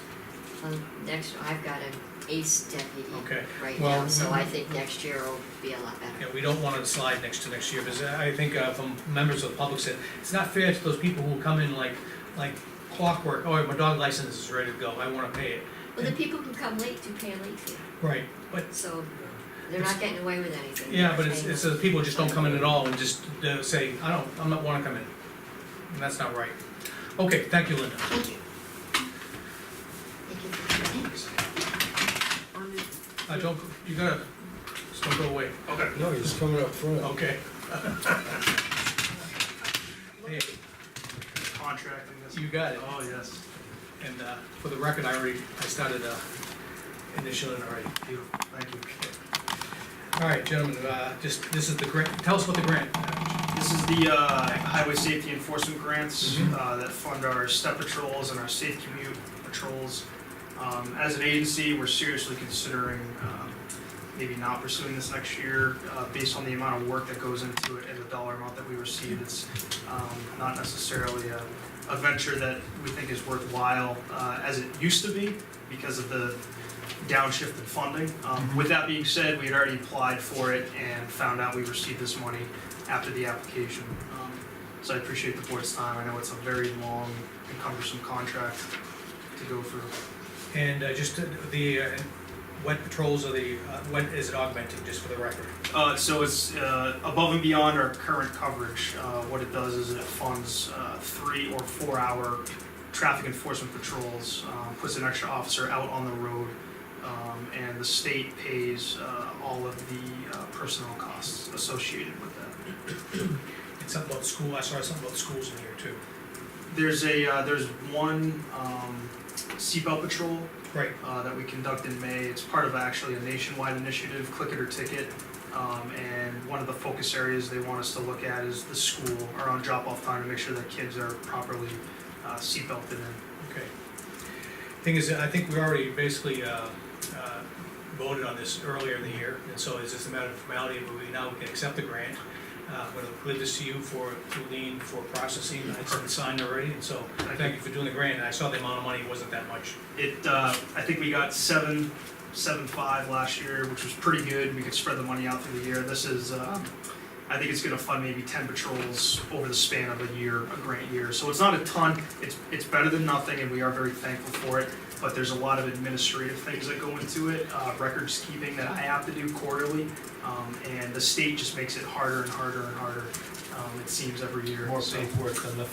Next, I've got an ace deputy Okay, right well, now, so I think next year will be a lot better. Yeah, we don't wanna slide next to next year, because I think, from members of the public said, it's not fair to those people who come in like clockwork, oh, my dog license is ready to go, I wanna pay it. Well, the people who come late do pay a late fee, Right, but, so they're not getting away with anything. yeah, but They're it's, paying the people just don't come in at all and just, say, I'm not wanna come in. And that's not right. Okay, thank you, Linda. Thank you. Thank you for coming in. On the- You gotta, just don't go away. Okay. No, he's coming up front. Okay. Hey, Contracting this. you got it. Oh, yes. And, for the record, I started, initialing already. Beautiful, thank you. All right, gentlemen, this is the grant, tell us what the grant. This is the highway safety enforcement grants Mhm. that fund our step patrols and our safe commute patrols. As an agency, we're seriously considering maybe not pursuing this next year based on the amount of work that goes into it and the dollar amount that we receive. It's not necessarily a venture that we think is worthwhile as it used to be because of the downshift in funding. With that being said, we had already applied for it and found out we received this money after the application. So I appreciate the board's time. I know it's a very long and cumbersome contract to go through. And just the wet patrols or when is it augmenting, just for the record? So it's above and beyond our current coverage. What it does is it funds 3 or 4 hour traffic enforcement patrols, puts an extra officer out on the road, and the state pays all of the personnel costs associated with that. And something about school, I saw something about schools in here too. There's one seatbelt patrol Right, that we conduct in May. It's part of actually a nationwide initiative, Click It or Ticket. And one of the focus areas they want us to look at is the school or on drop-off time to make sure that kids are properly seatbelted in. okay. Thing is, I think we already basically, voted on this earlier in the year, and so it's just a matter of formality, but we now can accept the grant. But I'll leave this to you to lean for processing, it's been signed already, and so thank you for doing the grant. I saw the amount of money, it wasn't that much. I think we got 7.5 last year, which was pretty good. We could spread the money out through the year. This is, I think it's gonna fund maybe 10 patrols over the span of a year, a grant year. So it's not a ton, it's better than nothing, and we are very thankful for it. But there's a lot of administrative things that go into it, records keeping that I have to do quarterly. And the state just makes it harder and harder and harder it seems every year. More So- paperwork than the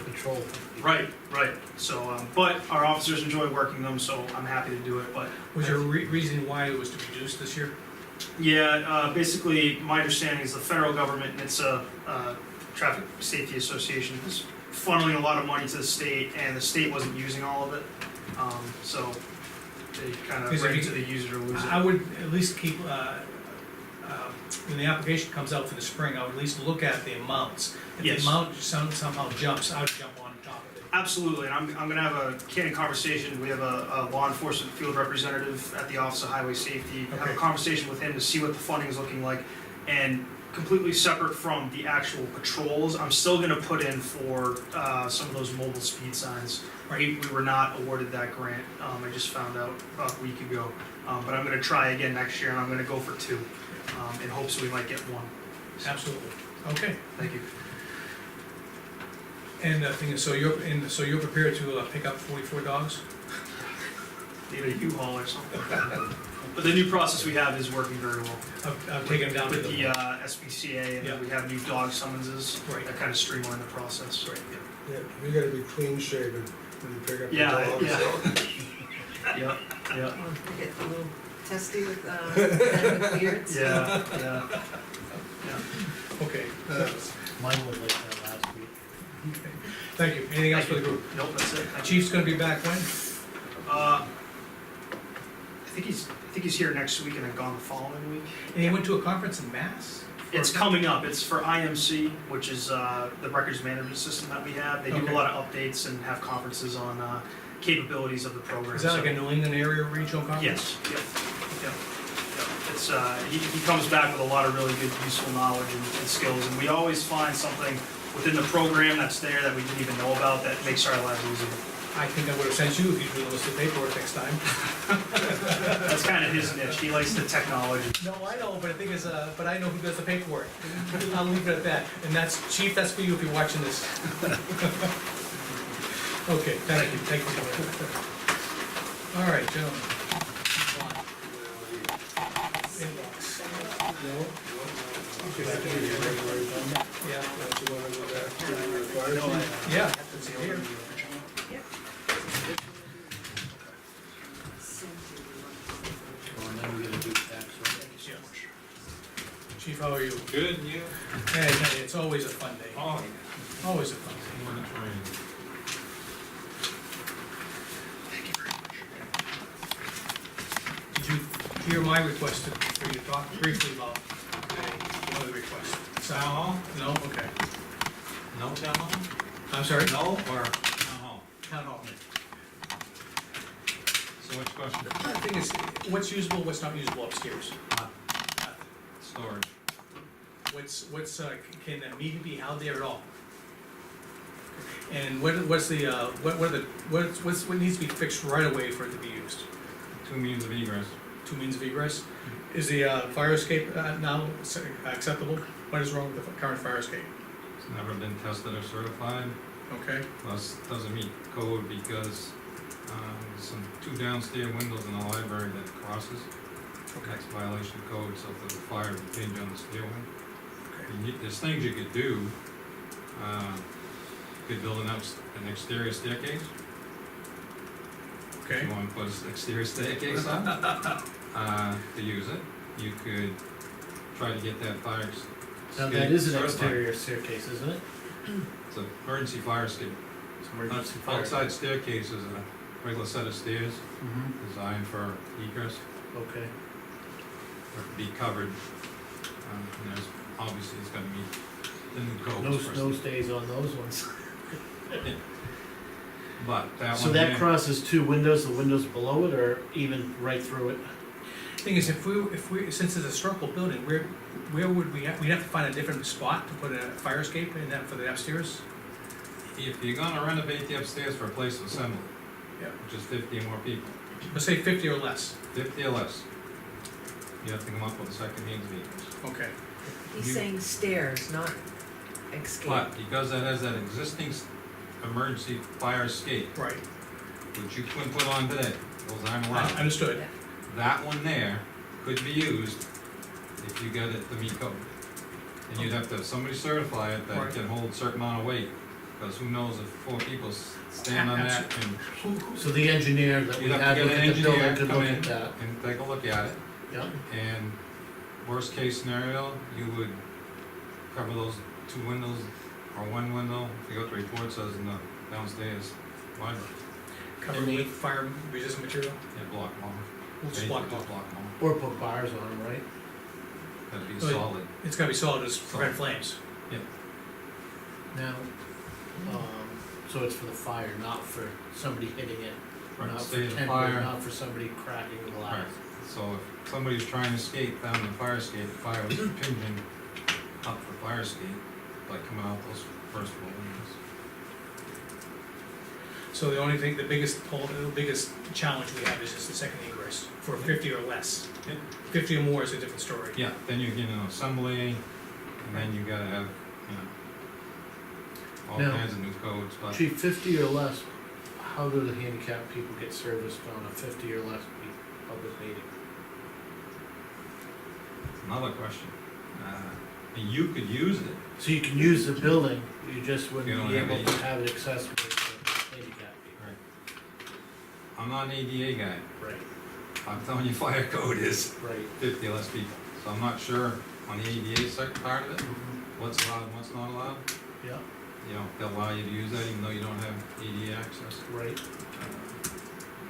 patrol. Right, right. So, but our officers enjoy working them, so I'm happy to do it, but. Was there a reason why it was to reduce this year? Yeah, basically, my understanding is the federal government, and it's a Traffic Safety Association, is funneling a lot of money to the state, and the state wasn't using all of it. So they kind of Because if ran you- to the use it or lose I it. would at least keep, when the application comes out for the spring, I would at least look at the amounts. If the Yes. amount somehow jumps, I would jump on top of it. Absolutely, and I'm gonna have a candid conversation. We have a law enforcement field representative at the Office of Highway Safety. Have a Okay. conversation with him to see what the funding is looking like. And completely separate from the actual patrols, I'm still gonna put in for some of those mobile speed signs. We were not awarded that grant, I just found out about a week ago. But I'm gonna try again next year, and I'm gonna go for 2, in hopes we might get 1. Absolutely. Okay. Thank you. And the thing is, so you're prepared to pick up 44 dogs? Need a U-Haul or something. But the new process we have is working very well. I've taken them down to With the. the SPCA, and Yeah. then we have new dog summonses. Right. That kind of streamline the process. Right. Yeah, you gotta be clean shaven when you pick up the Yeah, dogs. yeah. Yeah, yeah, Get a little testy with, beards. yeah, yeah. Okay. Mine was like that last week. Thank you. Anything else for the group? Nope, that's it. Thank you. Chief's gonna be back when? I think he's here next week and then gone the following week. And he went to a conference in Mass? It's coming up. It's for IMC, which is the records management system that we have. They do Okay. a lot of updates and have conferences on capabilities of the program. Is that like So- a New England area regional conference? Yes, yep, yep, yep. It's, he comes back with a lot of really good useful knowledge and skills, and we always find something within the program that's there that we didn't even know about that makes our lives easier. I think I would have sent you if you do the paperwork next time. That's kind of his niche. He likes the technology. No, I know, but the thing is, but I know who does the paperwork. I'll leave it at that. And that's, Chief, that's for you if you're watching this. Okay, thank you. All right, gentlemen. Inbox. No? Okay, Back to you. yeah, Don't you wanna go back to your fire No, chief? yeah, it's here. Well, and then we're gonna do tax, right? Chief, how are you? Good, and you? Hey, hey, it's always a fun day. Oh, Always a fun day. I'm on the train. Did you hear my request for you to talk briefly about one of the requests? Town hall? No? Okay. No town hall? I'm sorry? No, or town hall? Town hall. So which question? The thing is, what's usable, what's not usable upstairs? Storage. Can that meeting be held there at all? And what needs to be fixed right away for it to be used? 2 means of egress. 2 means of egress? Is the fire escape now acceptable? What is wrong with the current fire escape? It's never been tested or certified, Okay, plus doesn't meet code because there's some 2 downstairs windows in the library that crosses. That's violation of code, so if there's a fire, you change on the stairway. There's things you could do. You could build an exterior staircase. If okay, you want to put an exterior staircase up, to use it. You could try to get that fire escape Now, that is an certified. exterior staircase, isn't it? It's an emergency fire escape. It's emergency fire. Outside staircase is a regular set of stairs Mm-hmm, designed for egress, okay. or to be covered. And there's, obviously, it's gonna meet the new codes. No for- snow stays on those ones. But that So one that there, crosses 2 windows, the windows below it, or even right through it? thing is, if we, since it's a structural building, where would we'd have to find a different spot to put a fire escape in that for the upstairs? if you're gonna renovate the upstairs for a place of assembly, Yeah. which is 50 or more people, Let's say 50 or less, 50 or less, you have to come up with a second means of egress. okay. He's saying stairs, not escape. But because that has that existing emergency fire escape, Right, which you couldn't put on today, those aren't allowed. understood. That one there could be used if you get it to meet code. And you'd have to have somebody certify it that Right. can hold a certain amount of weight, because who knows if 4 people stand on that and So the engineer that we you'd have had to get look an at the building engineer could come look in at that, and take a look at it. yeah, And worst case scenario, you would cover those 2 windows or 1 window, if you got the report says in the downstairs library. Covered And the- with fire resistant material, Yeah, block them off. we'll just Yeah, block you them just off. block them off. or put bars on them, right? That'd be Well, solid. It's gotta be solid to prevent flames. Now, so it's for the fire, not for somebody hitting it, Right, not for stay the temporary, fire. not for somebody cracking the glass. Right, so if somebody's trying to escape down the fire escape, the fire was impinging up the fire escape, like coming out those first floor windows. So the only thing, the biggest challenge we have is just the second egress, for 50 or less. Yep. 50 or more is a different story. Yeah, then you get an assembly, and then you gotta have, all Now- kinds of new codes, but Chief, 50 or less, how do the handicapped people get serviced on a 50 or less public meeting? another question. You could use it, So you can use the building, you just You wouldn't don't be have able to any- have it accessible to handicapped people. right? I'm not an ADA guy, Right, I'm telling you fire code is right. 50 or less people, so I'm not sure on the ADA part of it, what's allowed and what's not allowed. Yeah, They'll allow you to use that even though you don't have ADA access. right,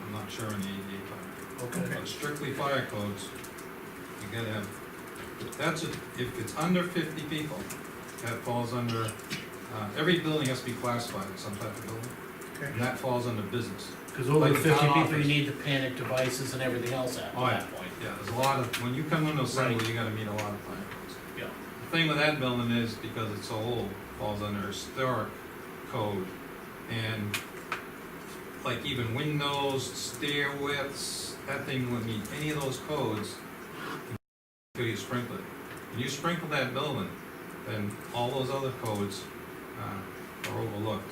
I'm not sure on the ADA part. okay. But strictly fire codes, you gotta have, if it's under 50 people, that falls under, every building has to be classified as some type of building, Okay. and that falls under business. Because over Like the the 50 town people, you office. need the panic devices and everything else at Oh, yeah. that point. Yeah, there's a lot of, when you come into assembly, you gotta meet a lot of fire codes. Yeah. The thing with that building is, because it's so old, falls under historic code, and like even windows, stair widths, that thing would meet any of those codes until you sprinkle it. When you sprinkle that building, then all those other codes are overlooked.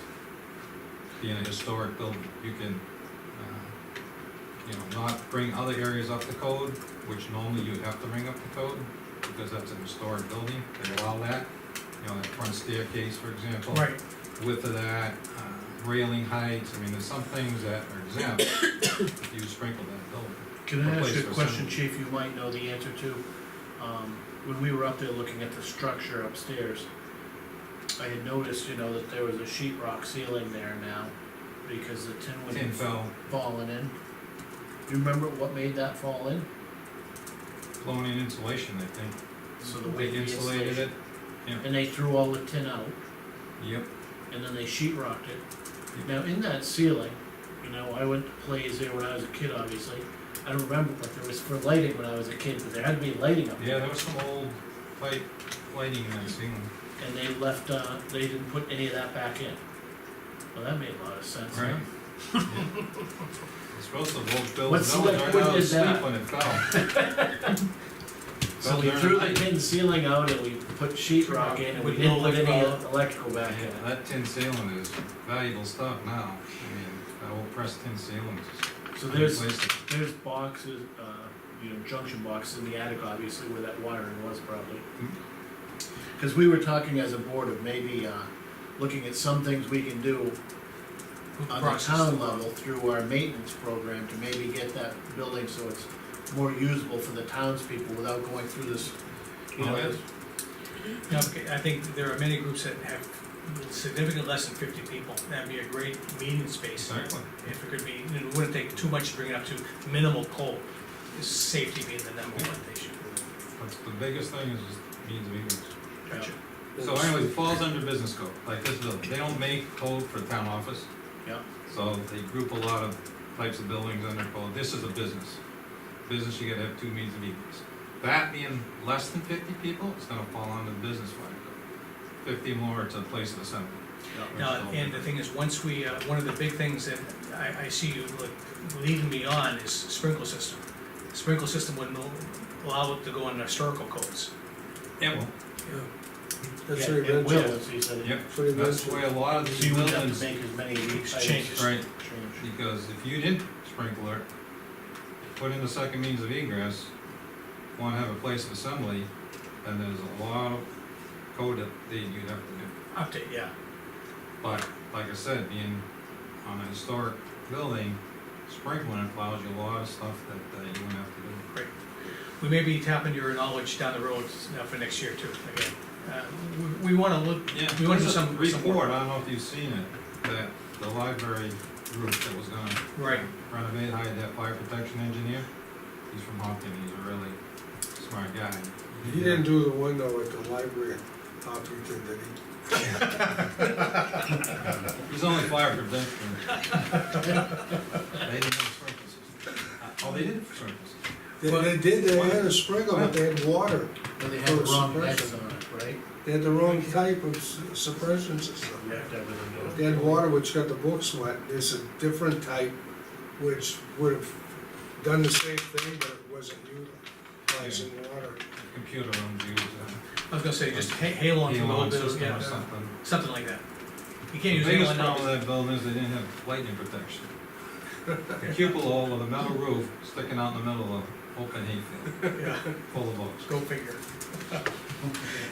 Being a historic building, you can, not bring other areas up to code, which normally you'd have to bring up to code, because that's a historic building, they allow that. That front staircase, for example. Right, Width of that, railing heights, I mean, there's some things that are exempt if you sprinkle that building. Can I ask Replace you a for question, assembly. Chief, you might know the answer to? When we were up there looking at the structure upstairs, I had noticed, that there was a sheetrock ceiling there now, because the tin was Tin fell, fallen in. Do you remember what made that fall in? blown in insulation, I think. So the They weight of the insulated insulation. it. And they threw all the tin out, Yep. and then they sheetrocked it. Now, in that ceiling, I went to plays there when I was a kid, obviously. I don't remember, but there was for lighting when I was a kid, but there had to be lighting up Yeah, there. there was some old pipe lighting in that ceiling. And they left, they didn't put any of that back in. Well, that made a lot of sense. Right. huh? It's supposed to woke Bill What's Jones the- right what out of did sleep that? when it fell. So Fell we during threw the the night. tin ceiling out and we put sheetrock in and we With didn't no put any electrical- electrical back in Yeah, it. that tin ceiling is valuable stuff now. I mean, that old pressed tin ceiling is. So there's unreplaceable. There's boxes, junction boxes in the attic, obviously, where that wiring was probably. Cause we were talking as a board of maybe, looking at some things we can do on the Process. town level through our maintenance program to maybe get that building so it's more usable for the townspeople without going through this, Oh, yes. Yeah, okay, I think there are many groups that have significantly less than 50 people, that'd be a great meeting space. Exactly. If it could be, it wouldn't take too much to bring it up to minimal code, safety being the number one issue. That's the biggest thing is just means of egress. Gotcha. So anyways, it falls under business code, like this building. They don't make code for the town office. Yep. So they group a lot of types of buildings under code. This is a business. Business, you gotta have 2 means of egress. That being less than 50 people, it's gonna fall under the business fire code. 50 more, it's a place of assembly. Now, and the thing is, once we, one of the big things that I see you leading me on is sprinkler system. Sprinkler system wouldn't allow it to go in historical codes. Yeah, well, That's Yeah, what he it will, mentioned. as he said. yep, That's what he that's mentioned. where a lot of So these you wouldn't have buildings, to make as many Changes. right, Change. because if you didn't sprinkler, put in the second means of egress, wanna have a place of assembly, then there's a lot of code update you'd have to do. Update, yeah. But, like I said, being on a historic building, sprinkling allows you a lot of stuff that you wouldn't have to do. Great. We may be tapping your knowledge down the road for next year too, again. We wanna look, we wanna do There's a some report, I don't know if you've seen it, that the library group that was gonna Right, renovate, hired that fire protection engineer. He's from Hopkins, he's a really smart guy. He didn't do the window at the library in Hopkinton, did he? He's only fire protection. They didn't have sprinkler system. Oh, they did sprinkler system. They did, they had a sprinkler, but they had water. But they had the wrong heads on it, right? They had the wrong type of suppression system. You have to have it. They had water which got the books wet. There's a different type which would have done the same thing, but it wasn't utilizing water. The computer rooms use I was gonna say, just hail on to a little Halon bit, system or yeah, something. something like that. You can't The use biggest hail problem on with that building is they didn't have lightning protection. The cupola with a metal roof sticking out in the middle of open hayfield, Yeah, full of books. go figure.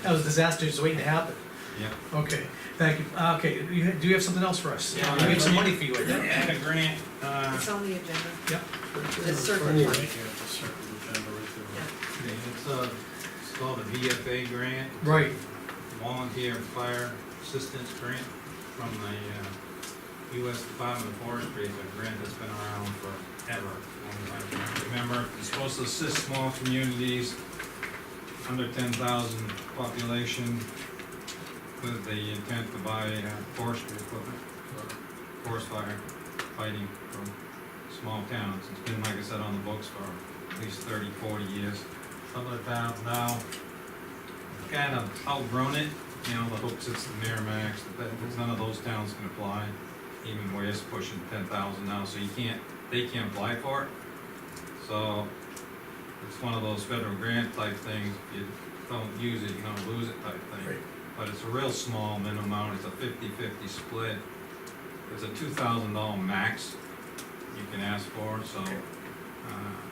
That was a disaster just waiting to happen. Yeah. Okay, thank you. Okay, do you have something else for us? Yeah, We have some money for you, I I think. had a grant, It's on the agenda. Yep. It's circle Funny. one. Right here, the circle agenda right there. it's called the VFA grant, Right, Volunteer Fire Assistance Grant from the US Department of Forestry. It's a grant that's been around forever, as long as I can remember. It's supposed to assist small communities, under 10,000 population, with the intent to buy forestry equipment for forest fire fighting from small towns. It's been, like I said, on the books for at least 30, 40 years. Some of the towns now kind of outgrown it, you know, the Hooks, it's the Merrimax, the Bedfords, none of those towns can apply. Even Way's pushing 10,000 now, so they can't apply for it. So it's one of those federal grant type things, if you don't use it, you're gonna lose it type thing. Right. But it's a real small minimum amount, it's a 50-50 split. It's a $2,000 max you can ask for, so,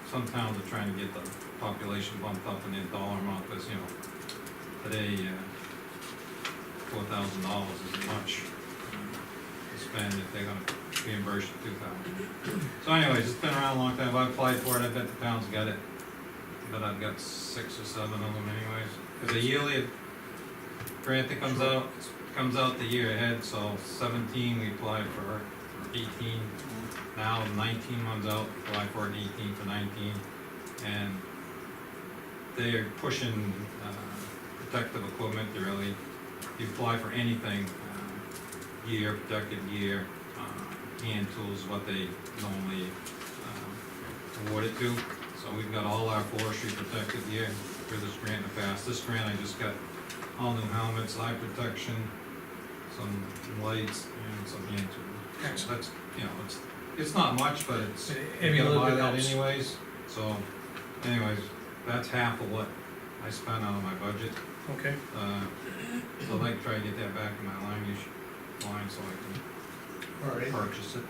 some towns are trying to get the population bumped up in their dollar amount, because, you know, today, $4,000 isn't much to spend if they're gonna reimburse you $2,000. So anyways, it's been around a long time, I've applied for it, I bet the town's got it, but I've got 6 or 7 of them anyways. There's a yearly grant that comes out the year ahead, so 17 we applied for 18, now 19 runs out, we apply for it 18 for 19, and they're pushing protective equipment, they really, you apply for anything, gear, protective gear, hand tools, what they normally award it to. So we've got all our forestry protective gear through this grant in the past. This grant, I just got all new helmets, eye protection, some lights, and some hand tools. So that's, you know, it's not much, but it's, Every you gotta little buy bit that helps. anyways. So anyways, that's half of what I spent out of my budget. okay. So I'd like to try to get that back in my language line so I All right. can purchase it.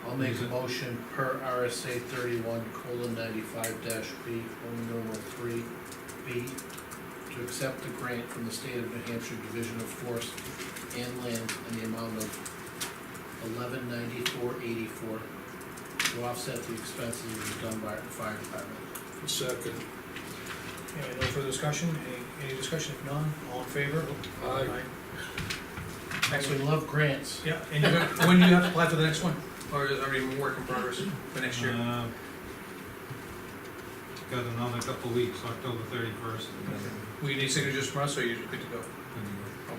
I'll make a motion per RSA 31:95-B, Roman numeral 3B, to accept the grant from the State of New Hampshire Division of Forest and Land in the amount of $1194.84 to offset the expenses of the Dunbarton Fire Department. Second. Okay, no further discussion? Any discussion? If none, all in favor? Aye. Next We one. love grants. Yeah, and when do you have to apply for the next one? Or is it already work in progress for next year? Got another couple weeks, October 31st. We need signatures from us, or you're good to go?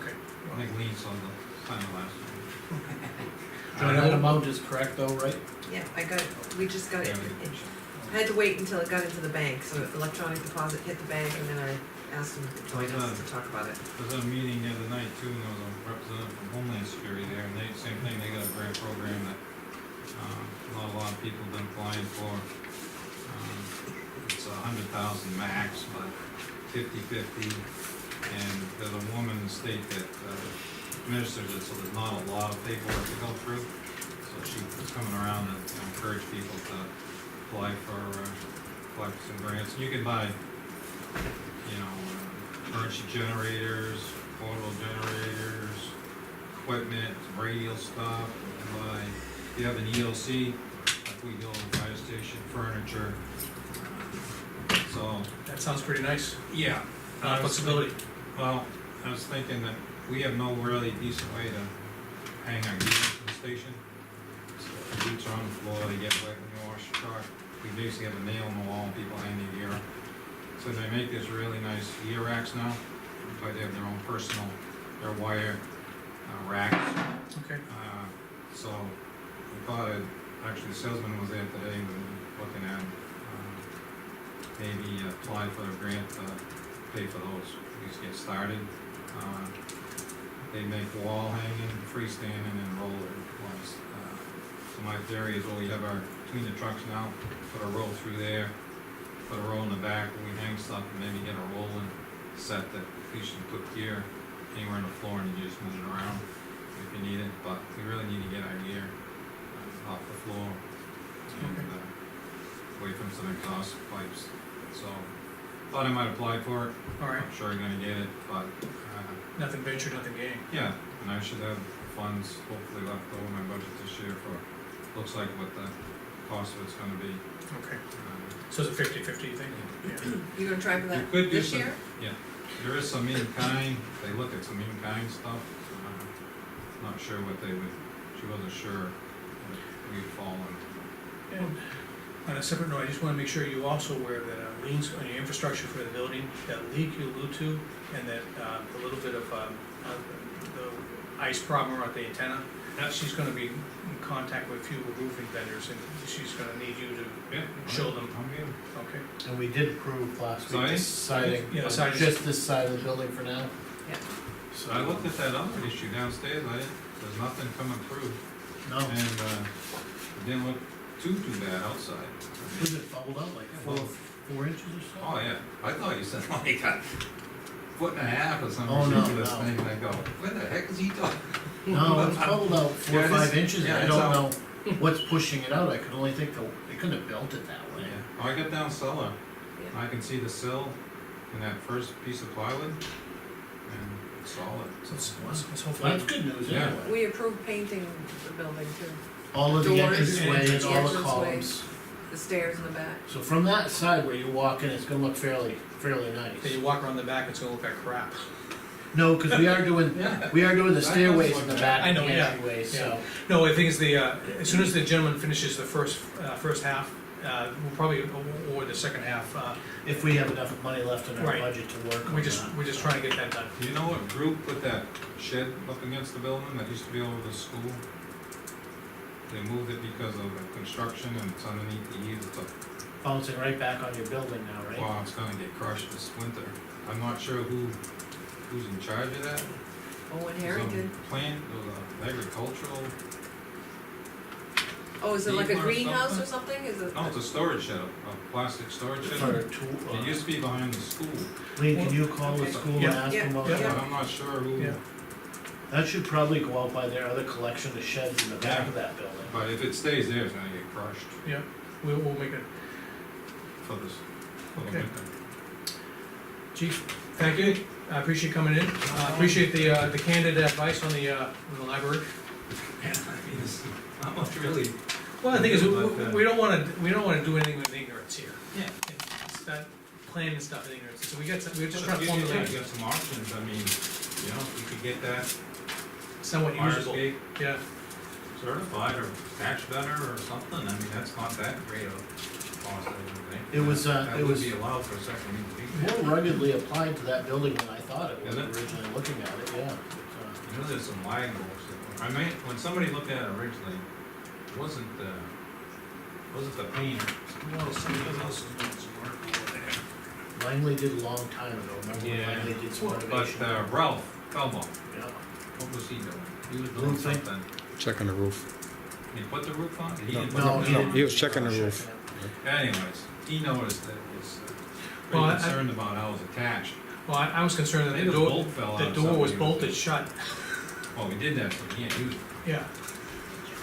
Okay. I think Lean saw the final last one. That amount is correct though, right? Yeah, I got it, we just got it. I had to wait until it got into the bank, so electronic deposit hit the bank, and then I asked him to join us to talk about it. There was a meeting the other night too, and there was a representative from Homeland Security there, and they, same thing, they got a grant program that, not a lot of people have been applying for. It's 100,000 max, but 50-50, and there's a woman in the state that, administers it, so there's not a lot of paperwork to go through. So she was coming around and encourage people to apply for some grants. You can buy, you know, emergency generators, portable generators, equipment, radio stuff, if you have an ELC, like we do on the fire station, furniture. So, That sounds pretty nice, yeah. flexibility. Well, I was thinking that we have no really decent way to hang our gear in the station. So the boots are on the floor, they get wet when you wash your truck. We basically have a nail in the wall and people hang their gear up. So they make this really nice gear racks now, but they have their own personal, their wire racks. Okay. So we thought actually the salesman was there today, we were looking at maybe apply for a grant to pay for those, at least get started. They make wall hanging, freestanding, and roller ones. So my theory is, well, we have our, between the trucks now, put a roll through there, put a roll in the back where we hang stuff, and maybe get a rolling set that you should put gear anywhere on the floor and you just move it around if you need it, but we really need to get our gear off the floor and away from some exhaust pipes. So, thought I might apply for it. All right, I'm sure I'm gonna get it, but, nothing ventured, nothing gained. yeah, and I should have funds hopefully left over in my budget this year for, looks like what the cost of it's gonna be. Okay, so it's a 50-50, you think? Yeah. You gonna try for You that could do this some, year? yeah, there is some in-kind, they look at some in-kind stuff, not sure what they would, she wasn't sure what we'd fall in. And on a separate note, I just wanna make sure you also aware that liens on your infrastructure for the building, that leak you allude to, and that a little bit of the ice problem at the antenna, she's gonna be in contact with a few roofing vendors, and she's gonna need you to Yeah. show them. I'm good. Okay. And we did approve last week Siding? the siding, Yeah, siding. just this side of the building for now. Yeah. So I looked at that other issue downstairs, there's nothing coming through, No, and, it didn't look too bad outside. was it bubbled up like four inches or so? Oh, yeah, I thought you said like a foot and a half or some Oh, no, ridiculous no. thing, and I go, where the heck is he talking? No, it's bubbled out 4 Yeah, or it 5 is- inches, yeah, I it's don't out. know what's pushing it out, I could only think they couldn't have built it that way. Oh, I got down cellar, Yeah. and I can see the sill and that first piece of plywood, and it's solid. So let's Well, hopefully. that's good news Yeah. anyway. We approved painting the building too, All of the Doors, entranceway and all the entranceway. columns. the stairs in the back. So from that side where you walk in, it's gonna look fairly nice. Then you walk around the back, it's gonna look like crap. No, cause we are doing Yeah. the stairways in the back I know, yeah, entryways, so. No, I think it's as soon as the gentleman finishes the first half, we'll probably award the second half. If we have enough money left in our Right. budget to work on We're just trying to get that done. Do you know what group put that shed up against the building that used to be over the school? They moved it because of the construction and it's underneath the eaves, it's a, bouncing right back on your building now, right? wow, it's gonna get crushed this winter. I'm not sure who's in charge of that. Owen Some Harrington. Plant, it was agricultural, Oh, is it like a Beaver or greenhouse or something? something? Is it? no, it's a storage shed, a plastic storage For shed. a tool, It used to be behind the school, Lean, can you call the Okay. school and Yeah. ask them about Yeah. but that? I'm not sure who, Yeah. That should probably go out by their other collection of sheds in the back of that building. but if it stays there, it's gonna get crushed Yeah, we'll make it. for this, for the Okay. winter. Chief, thank you, I appreciate you coming in, appreciate the candid advice on the library. Yeah, I mean, it's not really. Well, the thing is, But, we don't wanna do anything with ignorance here. Yeah. It's that planning stuff in ignorance, so we're just trying to Yeah, formulate you got some options, I mean, you know, you could get that somewhat fire usable. escape Yeah, certified or patch better or something, I mean, that's not that great of cost, I don't think. It was, That it would was be allowed for a second meeting. more ruggedly applied to that building than I thought it was Is it? originally looking at it, yeah. You know, there's some lag bolts that, I mean, when somebody looked at it originally, it wasn't the painter, well, somebody else was doing some work over there. Langley did a long time ago, remember when Yeah. Langley did some But, renovation? Ralph Belmo, Yeah. what was he doing? He was doing Roofing. something, Checking the roof. he put the roof on, he didn't put No, the he roof didn't. on. He was checking the roof. Anyways, he noticed that it was Well, pretty I- concerned about how it was attached. well, I was concerned that Maybe the the door, bolt fell out the or door was something. bolted shut, Well, we did that, so we can't use it, yeah,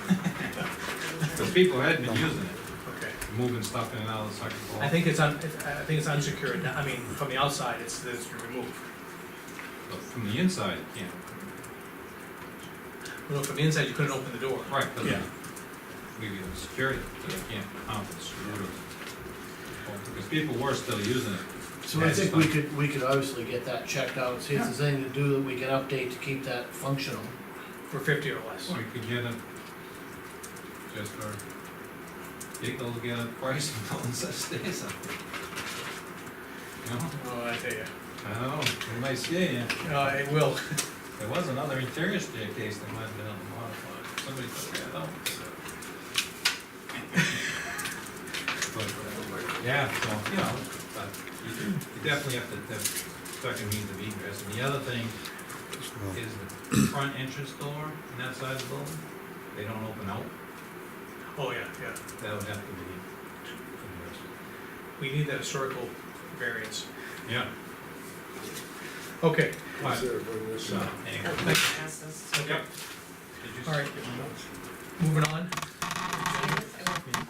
because people hadn't been using it, okay. moving stuff in and out of the second floor. I think it's unsecured, I mean, from the outside, it's removed. But from the inside, you can't. Well, from the inside, you couldn't open the door. Right, but Yeah. we get security, but you can't count the screws. Because people were still using it. So I think we could obviously get that checked out, see if there's anything to do that we can update to keep that functional. For 50 or less. Or you could get it just for, people get a price and no one says stays up. You know, Oh, I tell you. I don't know, it might scare you. It will. There was another interior staircase that might have been able to modify, somebody took that out. But, yeah, so, you know, but you definitely have to have second means of egress, and the other thing is the front entrance door on that side of the building, they don't open out, Oh, yeah, yeah. that would have to be addressed. We need that historical variance. Yeah. Okay, Consider bringing this So, up. anyway, Ask us. yep. Did you? all right. Moving on.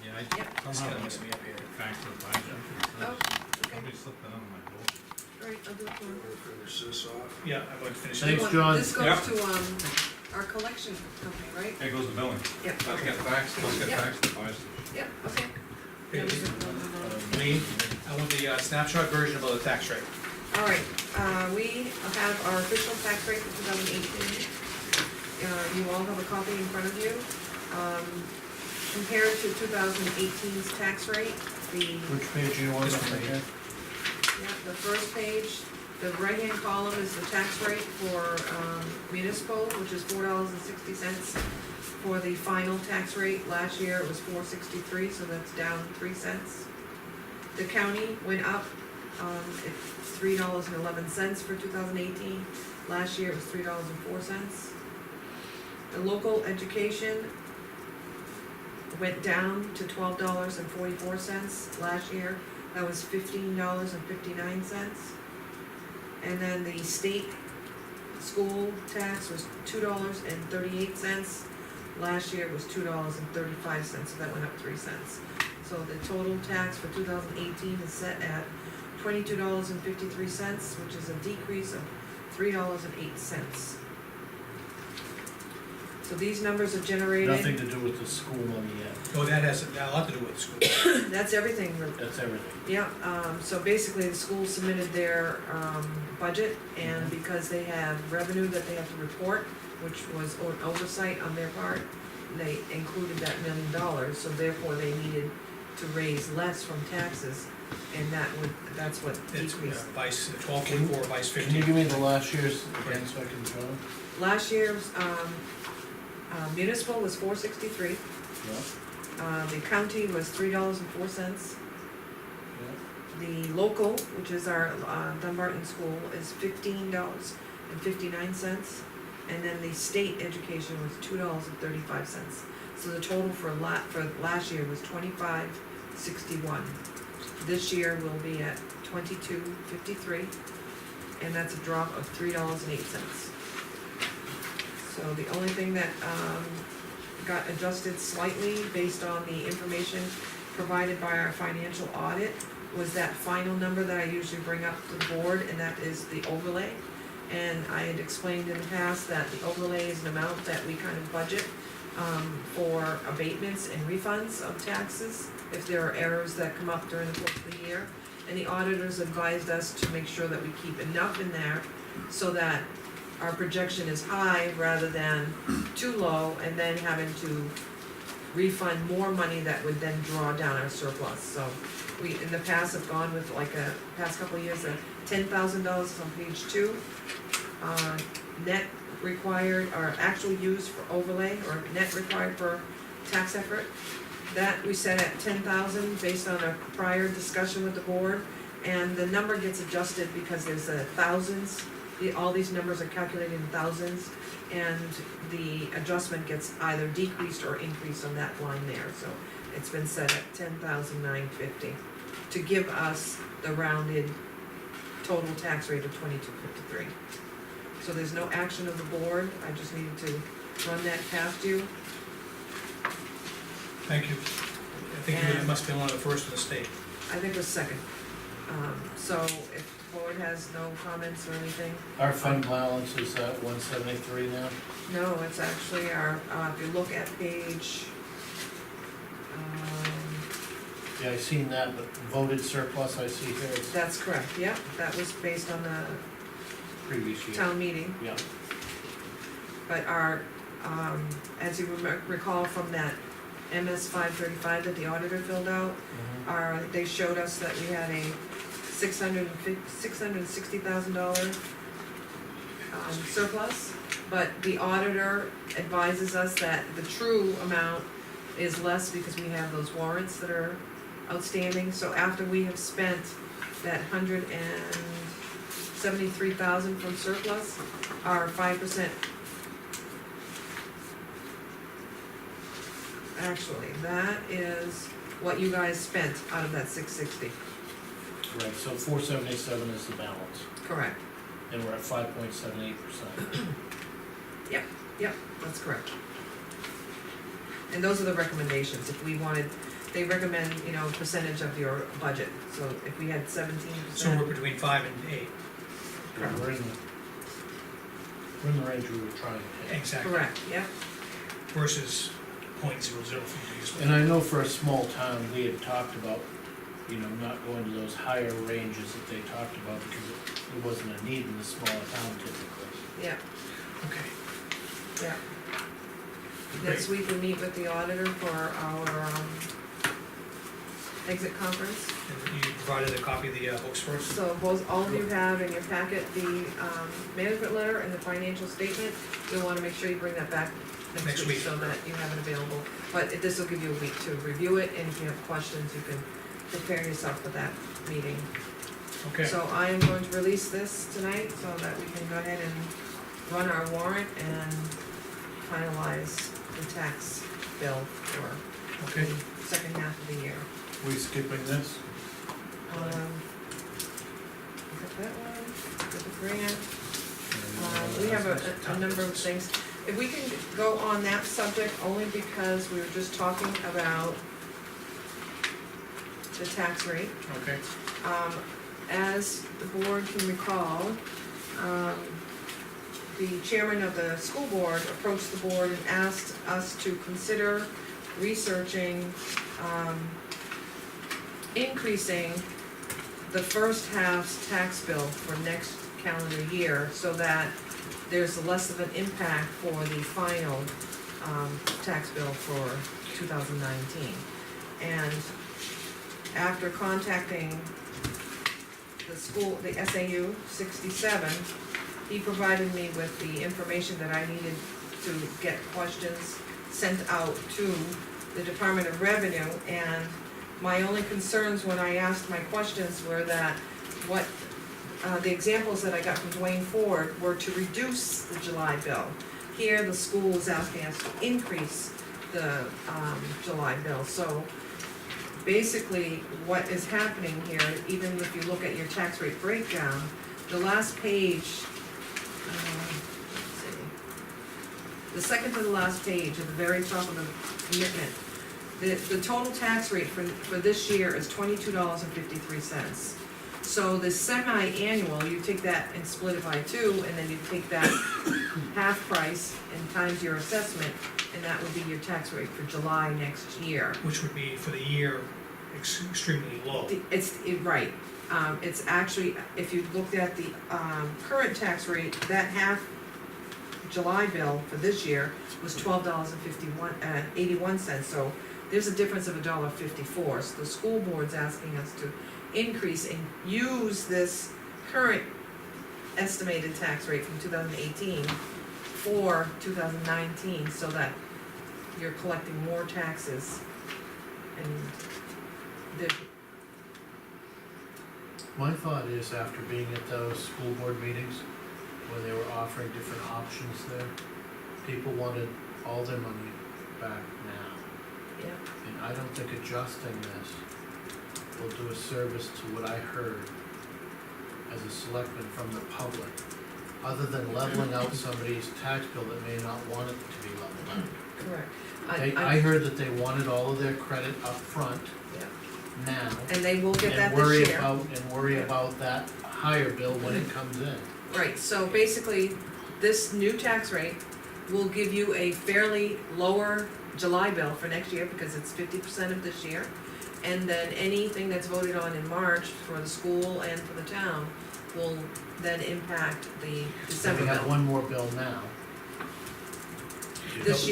Yeah, I Yep. somehow Mix me up here. faxed it by you. Oh, okay, Somebody slipped it under my door. alright, I'll do it for him. Wanna finish this off? Yeah, I'm going to finish. Thanks, it. John. This Yep. goes to, our collection company, right? There goes the billing. Yep, Let's okay. get faxed, let's get Yep. faxed to fire station. Yep, okay. Okay, Lean, I want the snapshot version of the tax rate. Alright, we have our official tax rate for 2018. You all have a copy in front of you. Compared to 2018's tax rate, Which page do you want This to one right here. the first page, the right-hand column is the tax rate for municipal, which is $4.60. For the final tax rate, last year it was $4.63, so that's down 3 cents. The county went up, it's $3.11 for 2018. Last year it was $3.04. The local education went down to $12.44 last year. That was $15.59. And then the state school tax was $2.38. Last year it was $2.35, so that went up 3 cents. So the total tax for 2018 is set at $22.53, which is a decrease of $3.08. So these numbers are generated. Nothing to do with the school money yet, Oh, that has a lot to do with the school. That's everything. that's everything. Yeah, so basically the school submitted their, budget, and because they have revenue that they have to report, which was an oversight on their part, they included that $1 million, so therefore they needed to raise less from taxes, and that's what It's decreased. vice 12.4, vice Can you 15. give me the last year's again so I can show them? Last year's, municipal was $4.63, Yeah, the county was $3.04. yeah. The local, which is our Dunbarton school, is $15.59, and then the state education was $2.35. So the total for last year was $25.61. This year will be at $22.53, and that's a drop of $3.08. So the only thing that got adjusted slightly based on the information provided by our financial audit was that final number that I usually bring up to the board, and that is the overlay. And I had explained in the past that the overlay is an amount that we kind of budget for abatements and refunds of taxes if there are errors that come up during the course of the year. And the auditors advised us to make sure that we keep enough in there so that our projection is high rather than too low, and then having to refund more money that would then draw down our surplus. So we, in the past, have gone with like past couple of years, $10,000 on page 2. Net required, or actual use for overlay, or net required for tax effort. That we set at 10,000 based on a prior discussion with the board, and the number gets adjusted because there's thousands. All these numbers are calculated in thousands, and the adjustment gets either decreased or increased on that line there. So it's been set at $10,950 to give us the rounded total tax rate of $22.53. So there's no action of the board, I just needed to run that past you. Thank you. I think you must be one of the first in the state. I think it was second. So if the board has no comments or anything, Our fund balance is at 173 now. no, it's actually our, if you look at page, Yeah, I seen that, but voted surplus I see here is that's correct, yep, that was based on the previous year. town meeting. Yeah, But our, as you recall from that MS 535 that the auditor filled out, they showed us that we had a $660,000 surplus, but the auditor advises us that the true amount is less because we have those warrants that are outstanding. So after we have spent that $173,000 from surplus, our 5%. Actually, that is what you guys spent out of that 660. right, so 477 is the balance, Correct. and we're at 5.78%. Yep, that's correct. And those are the recommendations, if we wanted, they recommend, percentage of your budget, so if we had 17%. So we're between 5 and 8. We're in the range we were trying to hit. Exactly. Correct, yep, Versus .00 from previous. And I know for a small town, we had talked about, not going to those higher ranges that they talked about because it wasn't a need in the smaller town typically. yep, Okay. yep. Next week we meet with the auditor for our, exit conference. And you provided a copy of the books for us? So both, all of you have in your packet the, management letter and the financial statement. You'll wanna make sure you bring that back Next next week week. so that you have it available. But this will give you a week to review it, and if you have questions, you can prepare yourself for that meeting. Okay. So I am going to release this tonight so that we can go ahead and run our warrant and finalize the tax bill for Okay. the second half of the year. We skipping this? Got that one, got the grant. We have a number of things. If we can go on that subject, only because we were just talking about the tax rate. Okay. As the board can recall, the chairman of the school board approached the board and asked us to consider researching, increasing the first half's tax bill for next calendar year so that there's less of an impact for the final, tax bill for 2019. And after contacting the school, the SAU 67, he provided me with the information that I needed to get questions sent out to the Department of Revenue, and my only concerns when I asked my questions were that what, the examples that I got from Dwayne Ford were to reduce the July bill. Here, the school is asking us to increase the, July bill, so basically, what is happening here, even if you look at your tax rate breakdown, the last page, let's see, the second to the last page, at the very top of the commitment, the total tax rate for this year is $22.53. So the semi-annual, you take that and split it by 2, and then you take that half price and times your assessment, and that would be your tax rate for July next year. Which would be for the year extremely low. Right, it's actually, if you looked at the, current tax rate, that half July bill for this year was $12.81, so there's a difference of $1.54, so the school board's asking us to increase and use this current estimated tax rate from 2018 for 2019, so that you're collecting more taxes and the, My thought is after being at those school board meetings, where they were offering different options there, people wanted all their money back now. yeah, And I don't think adjusting this will do a service to what I heard as a selectman from the public, other than leveling out somebody's tax bill that may not want it to be leveled out. correct. I heard that they wanted all of their credit up front, Yeah, now. and they will get that And worry this year. about that higher bill when it comes in. Right, so basically, this new tax rate will give you a fairly lower July bill for next year, because it's 50% of this year. And then anything that's voted on in March for the school and for the town will then impact the So December we have bill. one more bill now. This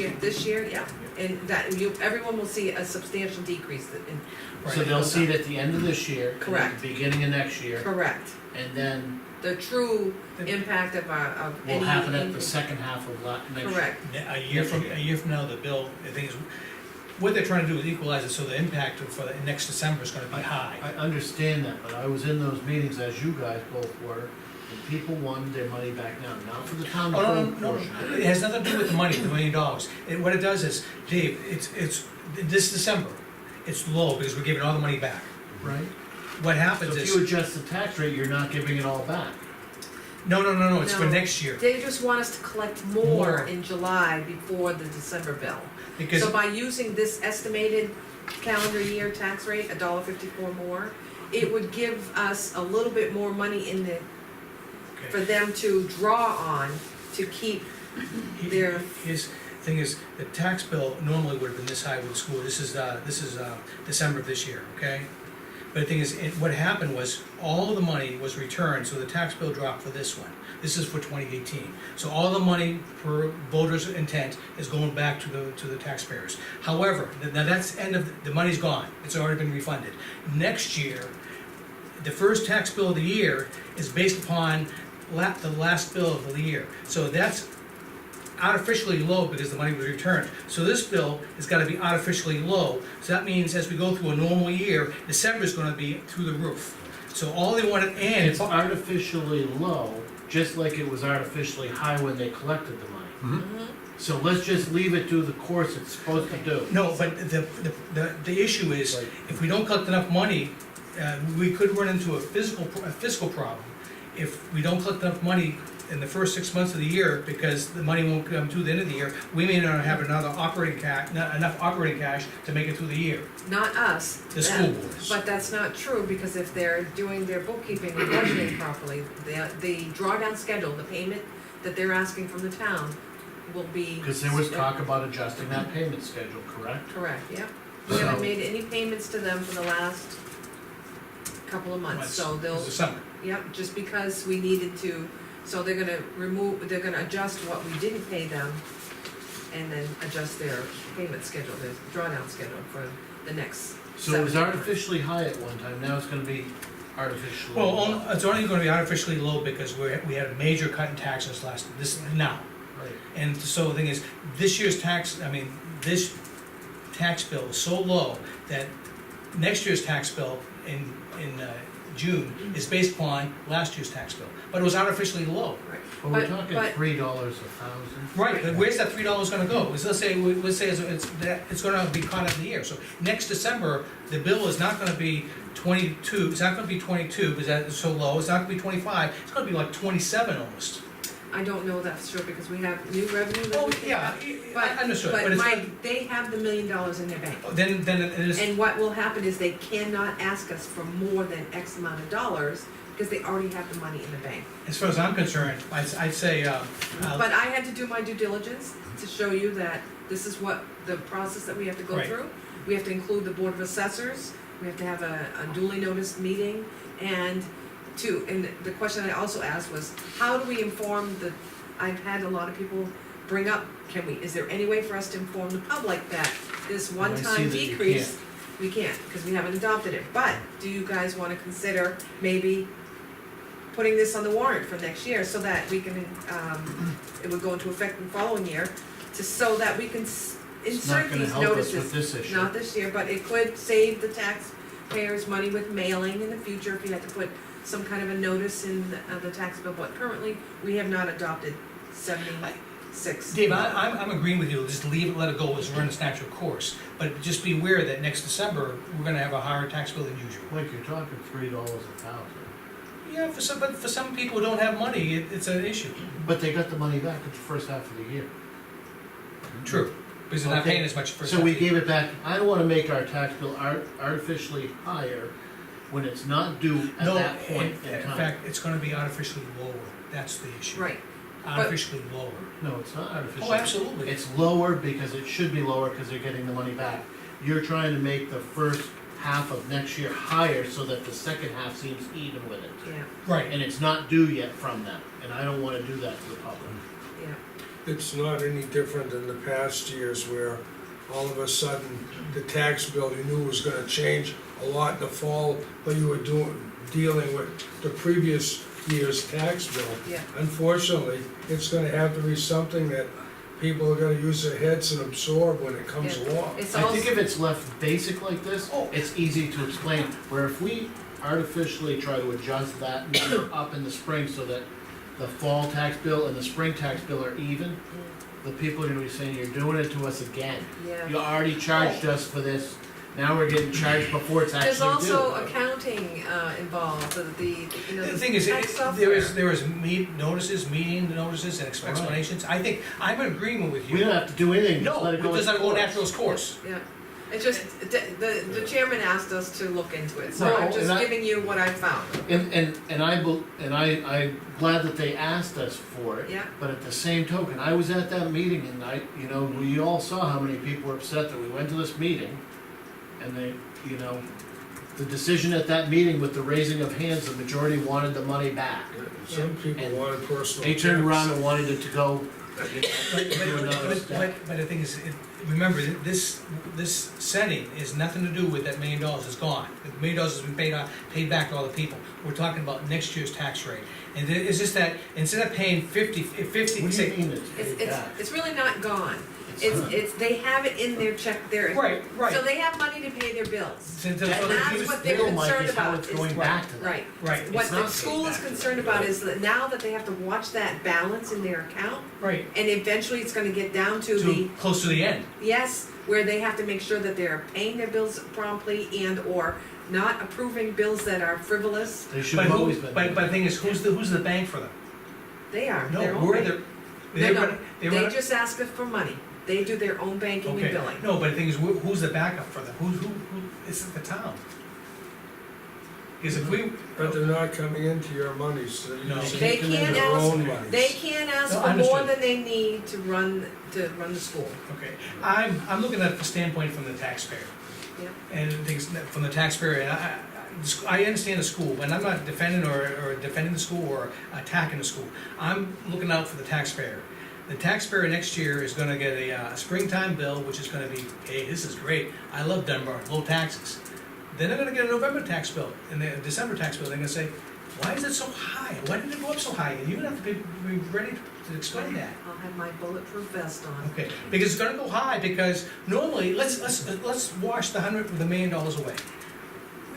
year, yeah, and that, everyone will see a substantial decrease in, So they'll see it at the end of this year, and at Correct. the beginning of next year, correct. and then The true impact of any. will happen at the second half of next year. Correct, A year from now, the bill, the thing is, what they're trying to do is equalize it, so the impact for the next December is gonna be high. I understand that, but I was in those meetings, as you guys both were, and people wanted their money back now, not for the town Oh, code no, portion. it has nothing to do with the money, the $1 million. What it does is, Dave, it's, this December, it's low because we're giving all the money back. Right. What So happens if is, you adjust the tax rate, you're not giving it all back. no, it's for No. next year. they just want us to collect more More. in July before the December bill. Because, So by using this estimated calendar year tax rate, $1.54 more, it would give us a little bit more money in the, for them to draw on to keep their, his thing is, the tax bill normally would have been this high with the school. This is December of this year, okay? But the thing is, what happened was, all of the money was returned, so the tax bill dropped for this one. This is for 2018. So all the money per voter's intent is going back to the taxpayers. However, now that's the money's gone. It's already been refunded. Next year, the first tax bill of the year is based upon the last bill of the year. So that's artificially low because the money was returned. So this bill has gotta be artificially low. So that means as we go through a normal year, December's gonna be through the roof. So all they wanted, and It's artificially low, just like it was artificially high when they collected the money. So let's just leave it to the course it's supposed to do. no, but the issue is, if we don't collect enough money, we could run into a fiscal problem. If we don't collect enough money in the first 6 months of the year, because the money won't come to the end of the year, we may not have enough operating cash to make it through the year, not us. the them. school boards. But that's not true, because if they're doing their bookkeeping and budgeting properly, the drawdown schedule, the payment that they're asking from the town will be. Because there was talk about adjusting that payment schedule, correct? Correct, yep. We So- haven't made any payments to them for the last couple of months, so they'll, It's December. yep, just because we needed to, so they're gonna adjust what we didn't pay them, and then adjust their payment schedule, their drawdown schedule for the next. So it was 7 artificially high at one time, now it's gonna be artificially Well, low. it's only gonna be artificially low because we had a major cut in taxes now. Right. And so the thing is, this tax bill is so low that next year's tax bill in June is based upon last year's tax bill, but it was artificially low. Right. But we're But- talking but- $3 a thousand. Right, but where's that $3 gonna go? Let's say it's gonna be caught up in the year, so next December, the bill is not gonna be 22, it's not gonna be 22, because that is so low, it's not gonna be 25, it's gonna be like 27 almost. I don't know that's true, because we have new revenue that Oh, we pick yeah, up. I But, understood, but but it's, Mike, they have the $1 million in their bank. then it is, And what will happen is they cannot ask us for more than X amount of dollars, because they already have the money in the bank. as far as I'm concerned, I'd say, But I had to do my due diligence to show you that this is what the process that we have to go Right. through. We have to include the Board of Assessors, we have to have a duly noticed meeting, and the question I also asked was, how do we inform I've had a lot of people bring up, is there any way for us to inform the public that this Well, I see one-time that you decrease? We can't, because we haven't adopted it, but do you guys wanna consider maybe putting this on the warrant for next year, so that we can, it would go into effect the following year, so that we can It's not insert gonna these help us notices. with this issue. Not this year, but it could save the taxpayers money with mailing in the future, if you had to put some kind of a notice in the tax bill, but currently, we have not adopted 76. Dave, I'm agreeing with you, just leave it, let it go, it's run its natural course. But just be aware that next December, we're gonna have a higher tax bill than usual. Like you're talking $3 a thousand. Yeah, but for some people who don't have money, it's an issue. But they got the money back at the first half of the year. True. because they're not Okay. paying as much for. So we septic. gave it back, I don't wanna make our tax bill artificially higher when it's not due at No, that point in in time. fact, it's gonna be artificially lower, that's the issue. Right, Artificially lower. No, it's not artificial. Oh, absolutely. It's lower because it should be lower because they're getting the money back. You're trying to make the first half of next year higher so that the second half seems even with it. yeah, Right, And it's not due yet from them, and I don't wanna do that to the public. yeah. It's not any different than the past years where all of a sudden, the tax bill you knew was gonna change a lot in the fall, but you were dealing with the previous year's tax bill. Yeah. Unfortunately, it's gonna have to be something that people are gonna use their heads and absorb when it comes Yeah. along. It's I also, think if it's left basic like this, Oh. it's easy to explain, where if we artificially try to adjust that number up in the spring so that the fall tax bill and the spring tax bill are even, the people are gonna be saying, you're doing it to us again. yeah. You already charged us for this, now we're getting charged before it's There's actually due. also accounting involved, you know. the thing is, tax there software. is meeting notices and explanations, I think, I'm in agreement with We you. don't have to do anything, just No, let it it go. doesn't its go course. natural course. Yeah, it's just, the chairman asked us to look into it, so No, I'm just and I- giving you what I found, I'm glad that they asked us for it. yeah. But at the same token, I was at that meeting and we all saw how many people were upset that we went to this meeting. And they, the decision at that meeting with the raising of hands, the majority wanted the money back. Some people And wanted personal. They turned attacks. around and wanted it to go, But, do another step. but the thing is, remember, this setting is nothing to do with that $1 million is gone. The $1 million has been paid back to all the people. We're talking about next year's tax rate. And it's just that, instead of paying 50, What do you say, mean it's paid back? It's really not gone, not. they have it in their check, their. right, right. So they have money to pay their bills. So the- That- And that's This what they're bill, Mike, concerned is how about, it's is- going back to them. Right. Right, What It's the not school paid is back. concerned about is that now that they have to watch that balance in their account, right, and eventually it's gonna get down to the, to, close to the end. yes, where they have to make sure that they're paying their bills promptly and or not approving bills that are frivolous. They should But have who, always been. but the thing is, who's the bank for them? They are, No, their own we're bank. the. They just ask us for money. They do their own banking and Okay, billing. no, but the thing is, who's the backup for them? Who, it's the town. Because if we. But they're not coming into your money, so you're No. using They Come in can't their ask, own money. they can't ask No, for more understood. than they need to run the school. Okay, I'm looking at the standpoint from the taxpayer. Yeah. And things, from the taxpayer, and I understand the school, and I'm not defending or defending the school or attacking the school. I'm looking out for the taxpayer. The taxpayer next year is gonna get a springtime bill, which is gonna be, hey, this is great, I love Dunbarton, low taxes. Then they're gonna get a November tax bill, and a December tax bill, they're gonna say, why is it so high? Why did it go up so high? And you're gonna have to be ready to explain that. I'll have my bulletproof vest on. Okay, because it's gonna go high, because normally, let's wash the $100 million away.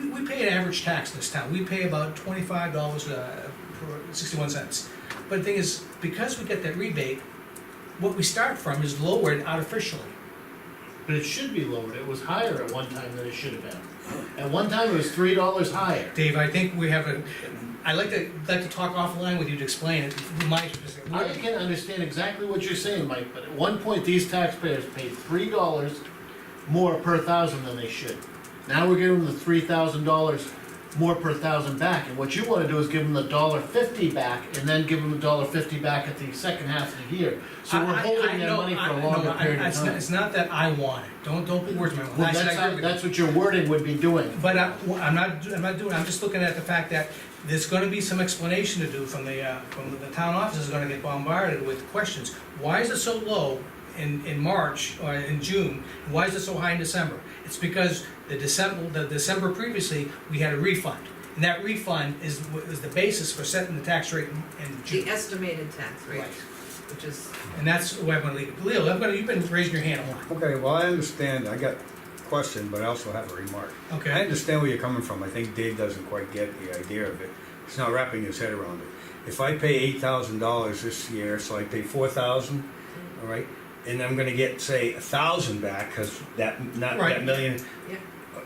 We pay an average tax in this town, we pay about $25 per 61 cents. But the thing is, because we get that rebate, what we start from is lowered artificially. But it should be lowered, it was higher at one time than it should have been. At one time, it was $3 higher. Dave, I think we have I'd like to talk offline with you to explain it, I can understand exactly what you're saying, Mike, but at one point, these taxpayers paid $3 more per thousand than they should. Now we're giving them the $3,000 more per thousand back, and what you wanna do is give them the $1.50 back, and then give them the $1.50 back at the second half of the year. So we're holding their money for a longer period of time. It's not that I want it, don't put words in my mouth. Well, I said I agree with you. that's what your wording would be doing. But I'm not doing, I'm just looking at the fact that there's gonna be some explanation to do from the town office is gonna get bombarded with questions. Why is it so low in March or in June? Why is it so high in December? It's because the December previously, we had a refund. And that refund is the basis for setting the tax rate in June. The estimated tax rate, Right. which is, And that's why I'm gonna leave it. Leo, you've been raising your hand a lot. Okay, well, I understand, I got a question, but I also have a remark. I Okay, understand where you're coming from, I think Dave doesn't quite get the idea of it. He's not wrapping his head around it. If I pay $8,000 this year, so I pay $4,000, all right? And I'm gonna get, say, 1,000 back, cause not Right. that million. Yeah.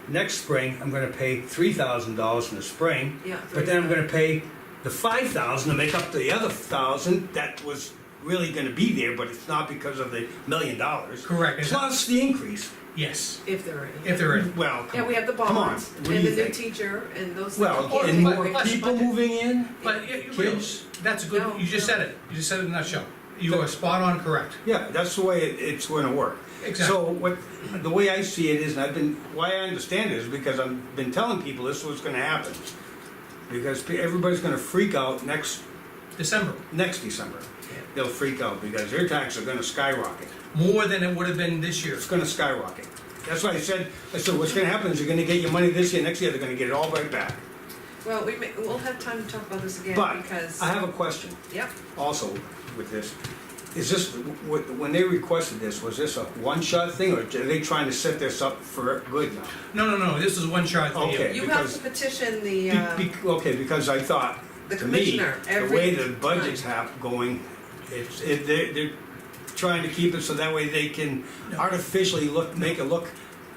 Next spring, I'm gonna pay $3,000 in the spring, yeah. but then I'm gonna pay the 5,000 to make up the other 1,000 that was really gonna be there, but it's not because of the $1 million. Correct. Plus the increase. Yes, If there are any. if they're in. Well, Yeah, we have the come on, bonds, what do and you the new think? teacher, and those things. Well, Oh, and but- more but- people moving in, But kids. that's a good, No, you just no. said it, you just said it in a nutshell. You are spot on correct. Yeah, that's the way it's gonna work. Exactly. So what, the way I see it is, and I've been, why I understand it is because I've been telling people this was gonna happen. Because everybody's gonna freak out next December, December. They'll freak out because their taxes are gonna skyrocket. more than it would have been this year. It's gonna skyrocket. That's why I said what's gonna happen is you're gonna get your money this year, next year they're gonna get it all right back. Well, we'll have time to talk about this again, But because. I have a question Yep, also with this. Is this, when they requested this, was this a one-shot thing or are they trying to set this up for good now? No, this is one shot for you. Okay. you have because- to petition the, Okay, because I thought, the to me, commissioner the every way the budget's time. going, they're trying to keep it so that way they can artificially make it look.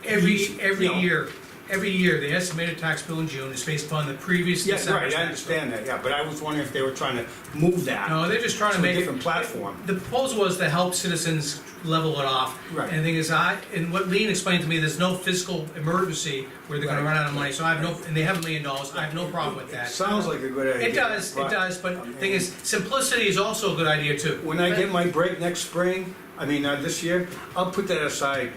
Every you know. year, the estimated tax bill in June is based upon the previous Yes, December right, I tax bill. understand that, yeah, but I was wondering if they were trying to move that No, they're just trying to to a make it. different platform. The proposal was to help citizens level it off. Right. And the thing is, and what Lean explained to me, there's no fiscal emergency where they're gonna Right. run out of money, so I have no, and they have $1 million, I have no problem with that. Sounds like a good idea. It does, but the thing is, simplicity is also a good idea too. When I get my break next spring, this year, I'll put that aside.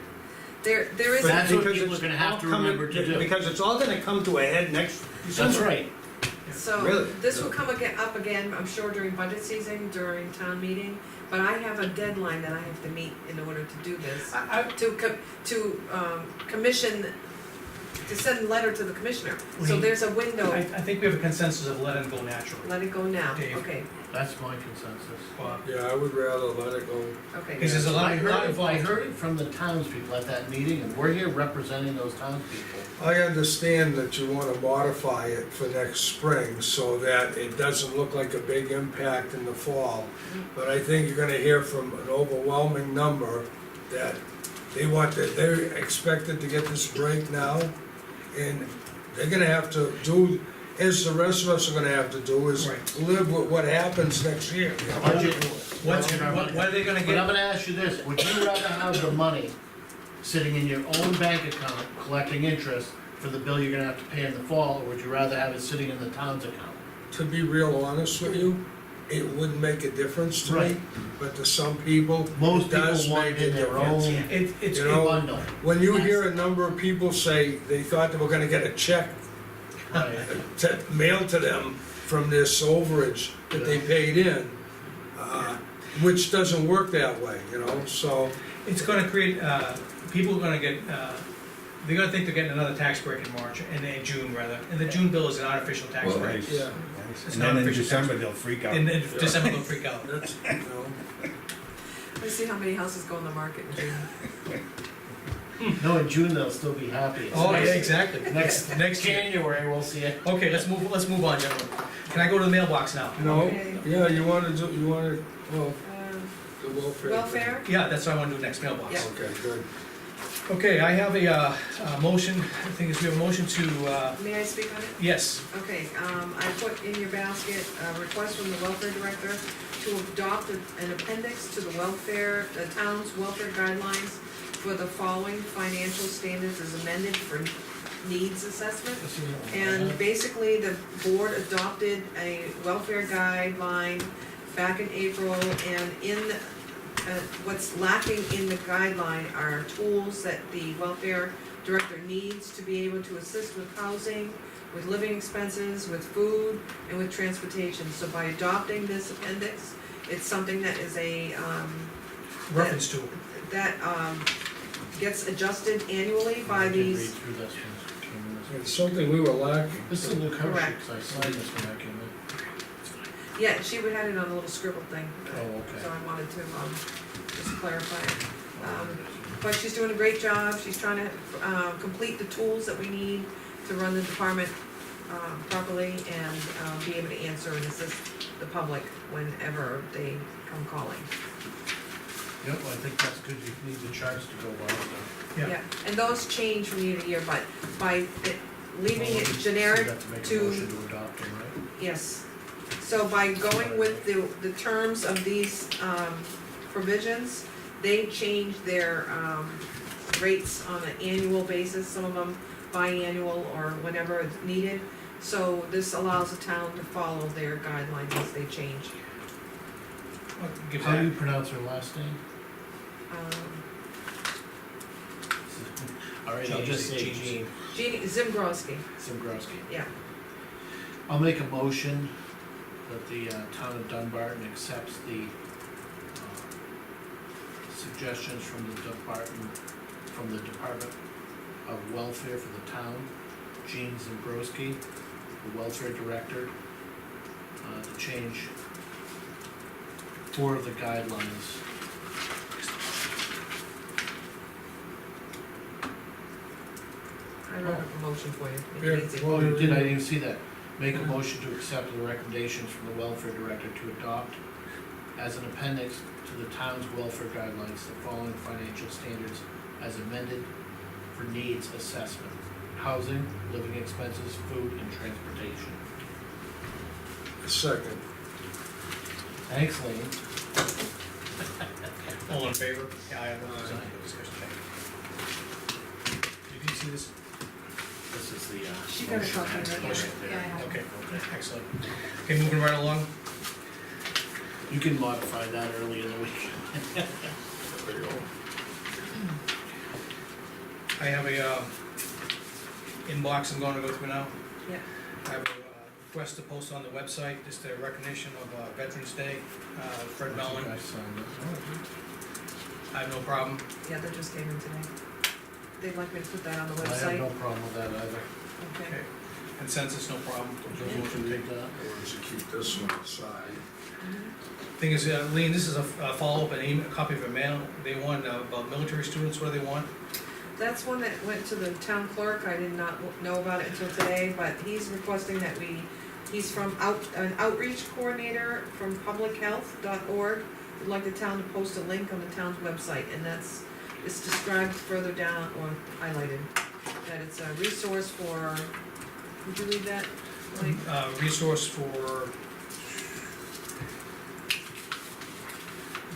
There is, That's what because people it's are gonna have all to coming- remember to do. Because it's all gonna come to a head next December. That's right. so, Really? this will come up again, I'm sure during budget season, during town meeting, but I have a deadline that I have to meet in order to do this. To commission, to send a letter to the commissioner, so We- there's a window, I think we have a consensus of let it go naturally. let it go now, Dave. okay, That's my consensus. Yeah, I would rather let it go. okay. Because there's a lot I lot I involved. heard it from the townspeople at that meeting, and we're here representing those townspeople. I understand that you wanna modify it for next spring so that it doesn't look like a big impact in the fall. But I think you're gonna hear from an overwhelming number that they're expected to get this break now. And they're gonna have to do, as the rest of us are gonna have to do, is Right. live with what happens next year. Budget. What But are they gonna I'm get? gonna ask you this, would you rather have the money sitting in your own bank account collecting interest for the bill you're gonna have to pay in the fall, or would you rather have it sitting in the town's account? To be real honest with you, it wouldn't make a difference to me, Right. but to some people, Most it does people want make it a in their difference. own It's, You know, bundle. When you hear a number of people say they thought they were gonna get a check Right. mailed to them from this overage that they paid in, which doesn't work that way, so. it's gonna create, people are gonna get, they're gonna think they're getting another tax break in March, in June rather. And the June bill is an artificial tax Well, break. nice, Yeah. nice. It's And not then in official December, tax they'll freak out. In December, they'll freak out. That's, Let's see how many houses go on the market in June. No, in June they'll still be happy. It's Oh, yeah, next- exactly. Next year. January, we'll see it. Okay, let's move on, gentlemen. Can I go to the mailbox now? Okay. yeah, you wanna, well, Um, the welfare. Welfare, Yeah, that's what I wanna do next, mailbox. Yeah. Okay, good. Okay, I have a motion, I think we have a motion to, may I speak on it? yes, Okay, I put in your basket a request from the welfare director to adopt an appendix to the town's welfare guidelines for the following financial standards as amended for needs assessment. And basically, the board adopted a welfare guideline back in April, and what's lacking in the guideline are tools that the welfare director needs to be able to assist with housing, with living expenses, with food, and with transportation. So by adopting this appendix, it's something that is reference to. that gets adjusted annually by I did read these. through this one. It's something we were lacking. This is a new cover sheet, Correct. 'cause I signed this when I came in. Yeah, she would had it on a little scribble thing. Oh, okay. So I wanted to, just clarify it. But she's doing a great job, she's trying to, complete the tools that we need to run the department, properly and, be able to answer and assist the public whenever they come calling. Yep, I think that's good, you need the charts to go well with that. Yeah. And those change from year to year, but by leaving it Well, generic you have to make a to, motion to adopt them, right? yes, So by going with the terms of these, provisions, they change their, rates on an annual basis, some of them biannual or whenever it's needed. So this allows the town to follow their guidelines as they change. Give How do you that, pronounce her last name? All right, I'll just say Jean. Jean Zimbrowski, Simgrowski. yeah. I'll make a motion that the town of Dunbarton accepts the suggestions from the Department of Welfare for the town, Jean Zimbrowski, the welfare director, to change 4 of the guidelines. I wrote up a motion for you, make Yeah, it easy. well, Oh, you did, I didn't see that. Make a motion to accept the recommendations from the welfare director to adopt as an appendix to the town's welfare guidelines, the following financial standards as amended for needs assessment: housing, living expenses, food, and transportation. Second. Thanks, Lean. all in favor? Yeah, I have no discussion. Did you see this? This is the, She got a copy of it, Motion. yeah, I have it. Okay, excellent. Okay, moving right along. You can modify that early in the week. I have a, inbox I'm gonna go through now. Yeah. I have a request to post on the website, just a recognition of Veterans Day, Fred Mellon. I signed it. I have no problem. Yeah, that just came in today. They'd like me to put that on the I have website, no problem with that either. okay? Okay. Consensus, no problem. Joe, would you take that? Or does you keep this one aside? Thing is, Lean, this is a follow-up, an email, copy of a mail. They want about military students, what do they want? That's one that went to the town clerk, I did not know about it until today, but he's requesting that he's from an outreach coordinator from publichealth.org. Would like the town to post a link on the town's website, and it's described further down, or highlighted, that it's a resource for, would you read that, Mike? Resource for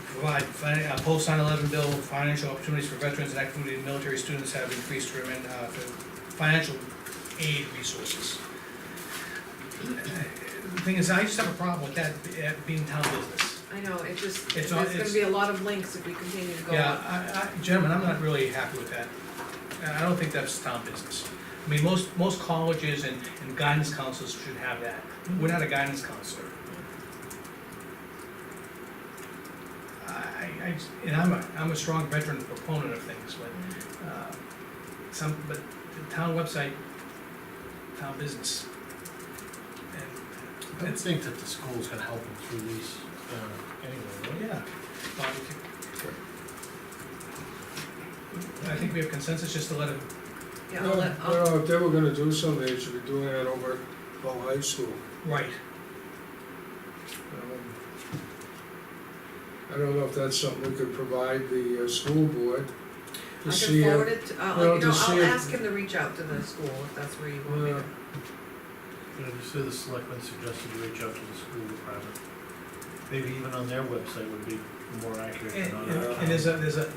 provide, post 9/11 bill, financial opportunities for veterans and active duty military students have increased to recommend, for financial aid resources. The thing is, I just have a problem with that being town business. I know, It's there's not- gonna it's- be a lot of links if we continue to go Yeah, up. gentlemen, I'm not really happy with that. I don't think that's town business. I mean, most colleges and guidance counselors should have that. We're not a guidance counselor. And I'm a strong veteran proponent of things, but the town website, town business. I would think that the schools can help them through these, anyway, right? Yeah. Well, I think we have consensus just to let it, Yeah, No, well, if they were gonna do something, they should be doing that over at Ball High School. right. I don't know if that's something we could provide the school board I to see. can forward it, well, to see I'll if- ask him to reach out to the school if that's where you want me to. You know, you say the selectmen suggested you reach out to the school department. Maybe even on their website would be more accurate And, than on and- our. and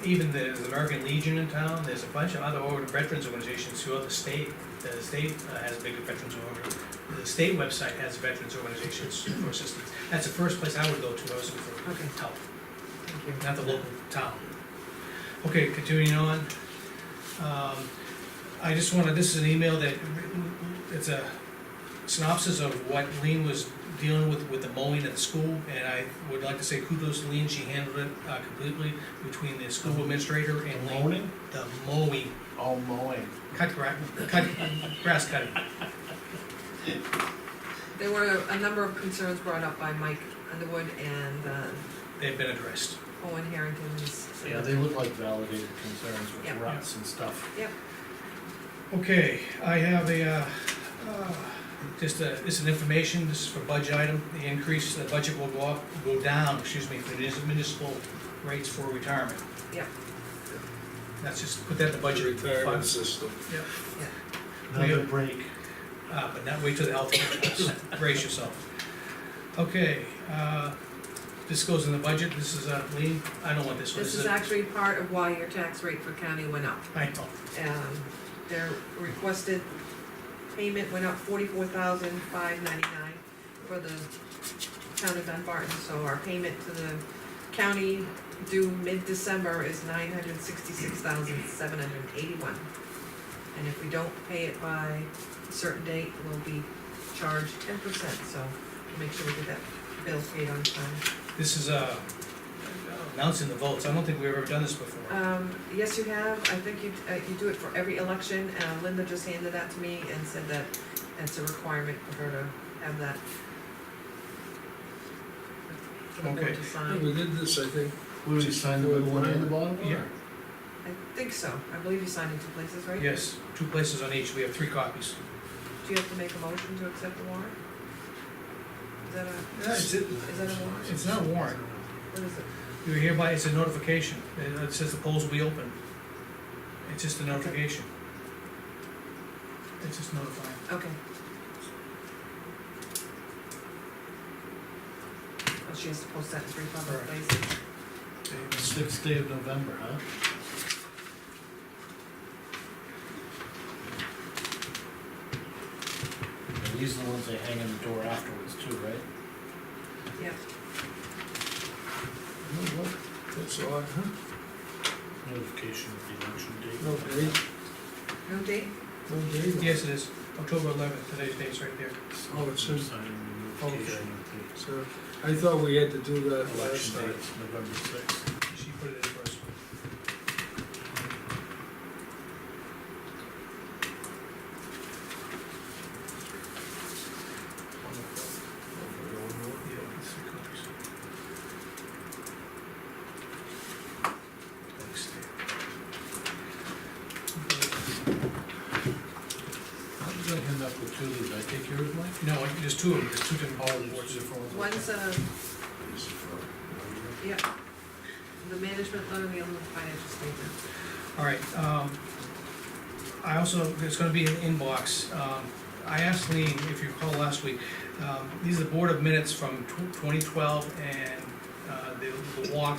even there's the American Legion in town, there's a bunch of other veterans organizations throughout the state. The state has a big veterans organization. The state website has veterans organizations for assistance. That's the first place I would go to, I was looking for Okay. help, Thank you. not the local town. Okay, continuing on. I just wanna, this is an email that, it's a synopsis of what Lean was dealing with the mowing at the school, and I would like to say kudos to Lean, she handled it completely between the school administrator and Lean. Mowing? The mowing, Oh, mowing. cut grass cutting. There were a number of concerns brought up by Mike Underwood and They've been addressed. Owen Harrington's. Yeah, they look like validated concerns with Yeah. ruts and stuff. Yep, Okay, I have this is an information, this is for budget item, the increase, the budget will go down, excuse me, for municipal rates for retirement. yep, That's just, put that in the budget Retirement funds. system. Yep. Another break. But not wait till the health, brace yourself. Okay, this goes in the budget, this is, Lean, I don't want this one. This is actually part of why your tax rate for county went up. I know, Their requested payment went up $44,599 for the town of Dunbarton, so our payment to the county due mid-December is $966,781. And if we don't pay it by a certain date, we'll be charged 10%, so we'll make sure we get that bill paid on time. this is, announcing the votes, I don't think we've ever done this before. Yes, you have, I think you do it for every election, Linda just handed that to me and said that that's a requirement for her to have that. For the board Okay. to Yeah, sign. we did this, I think, Will you sign the middle one and the bottom? Yeah. I think so, I believe you signed in two places, right? Yes, 2 places on each, we have 3 copies. Do you have to make a motion to accept the warrant? Is that a, It's is that a warrant? it's not a warrant, What is it? you're hereby, it's a notification, it says the polls will be open. It's just a notification. It's just notifying. Okay. Oh, she has to post that in 3 public Correct. places. 6th day of November, huh? And these are the ones they hang in the door afterwards too, right? Yep. that's odd, huh? Notification of the election date. No date, No date? no date. Yes, it is, October 11th, today's date's right there. Oh, it's in, Signing the notification of so, I thought we had to do that the last election time. date, November 6th. She put it in first. Yeah, it's 3 copies. Thanks, Dave. How did I end up with two of these? I take yours, Mike? No, there's 2 of them, there's 2 different power There's boards. two different ones. One's yeah, the management letter, the other one, financial statement. All right, I also, there's gonna be an inbox, I asked Lean, if you recall last week, these are the board of minutes from 2012 and, the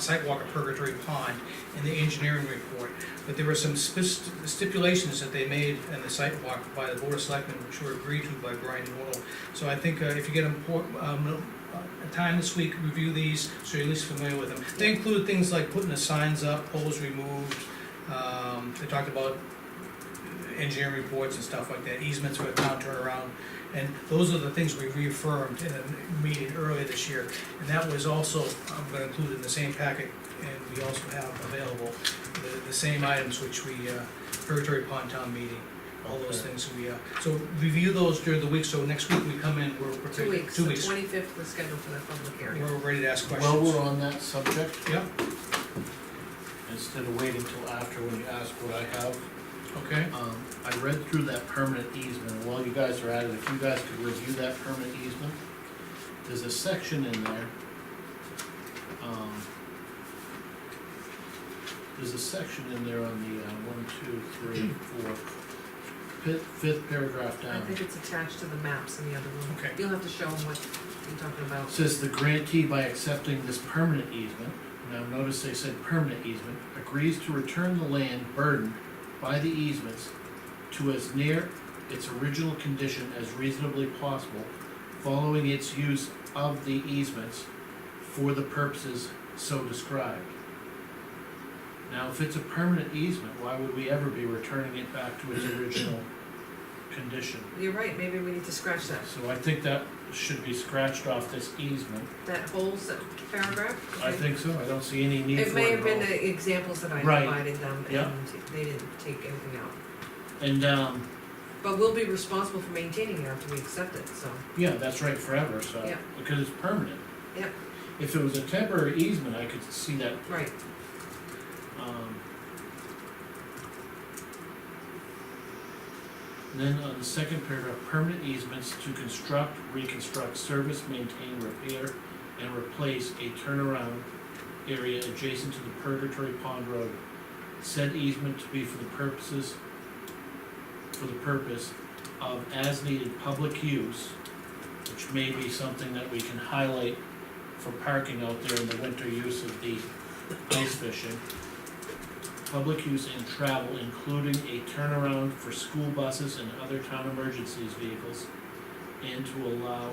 site walk at Purgatory Pond and the engineering report. But there were some stipulations that they made in the site walk by the board of selectmen, which were agreed to by Brian Doyle. So I think, if you get a time this week, review these, so you're at least familiar with them. They include things like putting the signs up, poles removed, they talked about engineering reports and stuff like that, easements for a town turnaround. And those are the things we reaffirmed in a meeting earlier this year. And that was also, I'm gonna include in the same packet, and we also have available the same items which we, Purgatory Pond Town meeting, all those Okay. things we, so review those during the week, so next week we come in, we're prepared. 2 weeks, 2 the weeks, 25th was scheduled for the public hearing. we're ready to ask While questions. we're on that subject, Yep, instead of waiting till after when you ask what I have, okay, I read through that permanent easement, and while you guys are at it, if you guys could review that permanent easement, there's a section in there. There's a section in there on the, 1, 2, 3, 4, fifth paragraph I down. think it's attached to the maps in the other room. Okay. You'll have to show them what you're talking about. It says the grantee, by accepting this permanent easement, now notice they said permanent easement, agrees to return the land burdened by the easements to as near its original condition as reasonably possible, following its use of the easements for the purposes so described. Now, if it's a permanent easement, why would we ever be returning it back to its original condition? You're right, maybe we need to scratch that. So I think that should be scratched off this easement. That whole paragraph? I think so, I don't see any need for it It may have at been all. the examples that I Right. provided them, Yeah. and they didn't take anything out. And, But we'll be responsible for maintaining it after we accept it, so, yeah, that's right, forever, so, Yeah. because it's permanent. Yep. If it was a temporary easement, I could see that, right. Then on the second paragraph, permanent easements to construct, reconstruct, service, maintain, repair, and replace a turnaround area adjacent to the Purgatory Pond Road. Said easement to be for the purpose of as needed public use which may be something that we can highlight for parking out there in the winter use of the ice fishing. Public use and travel, including a turnaround for school buses and other town emergencies vehicles, and to allow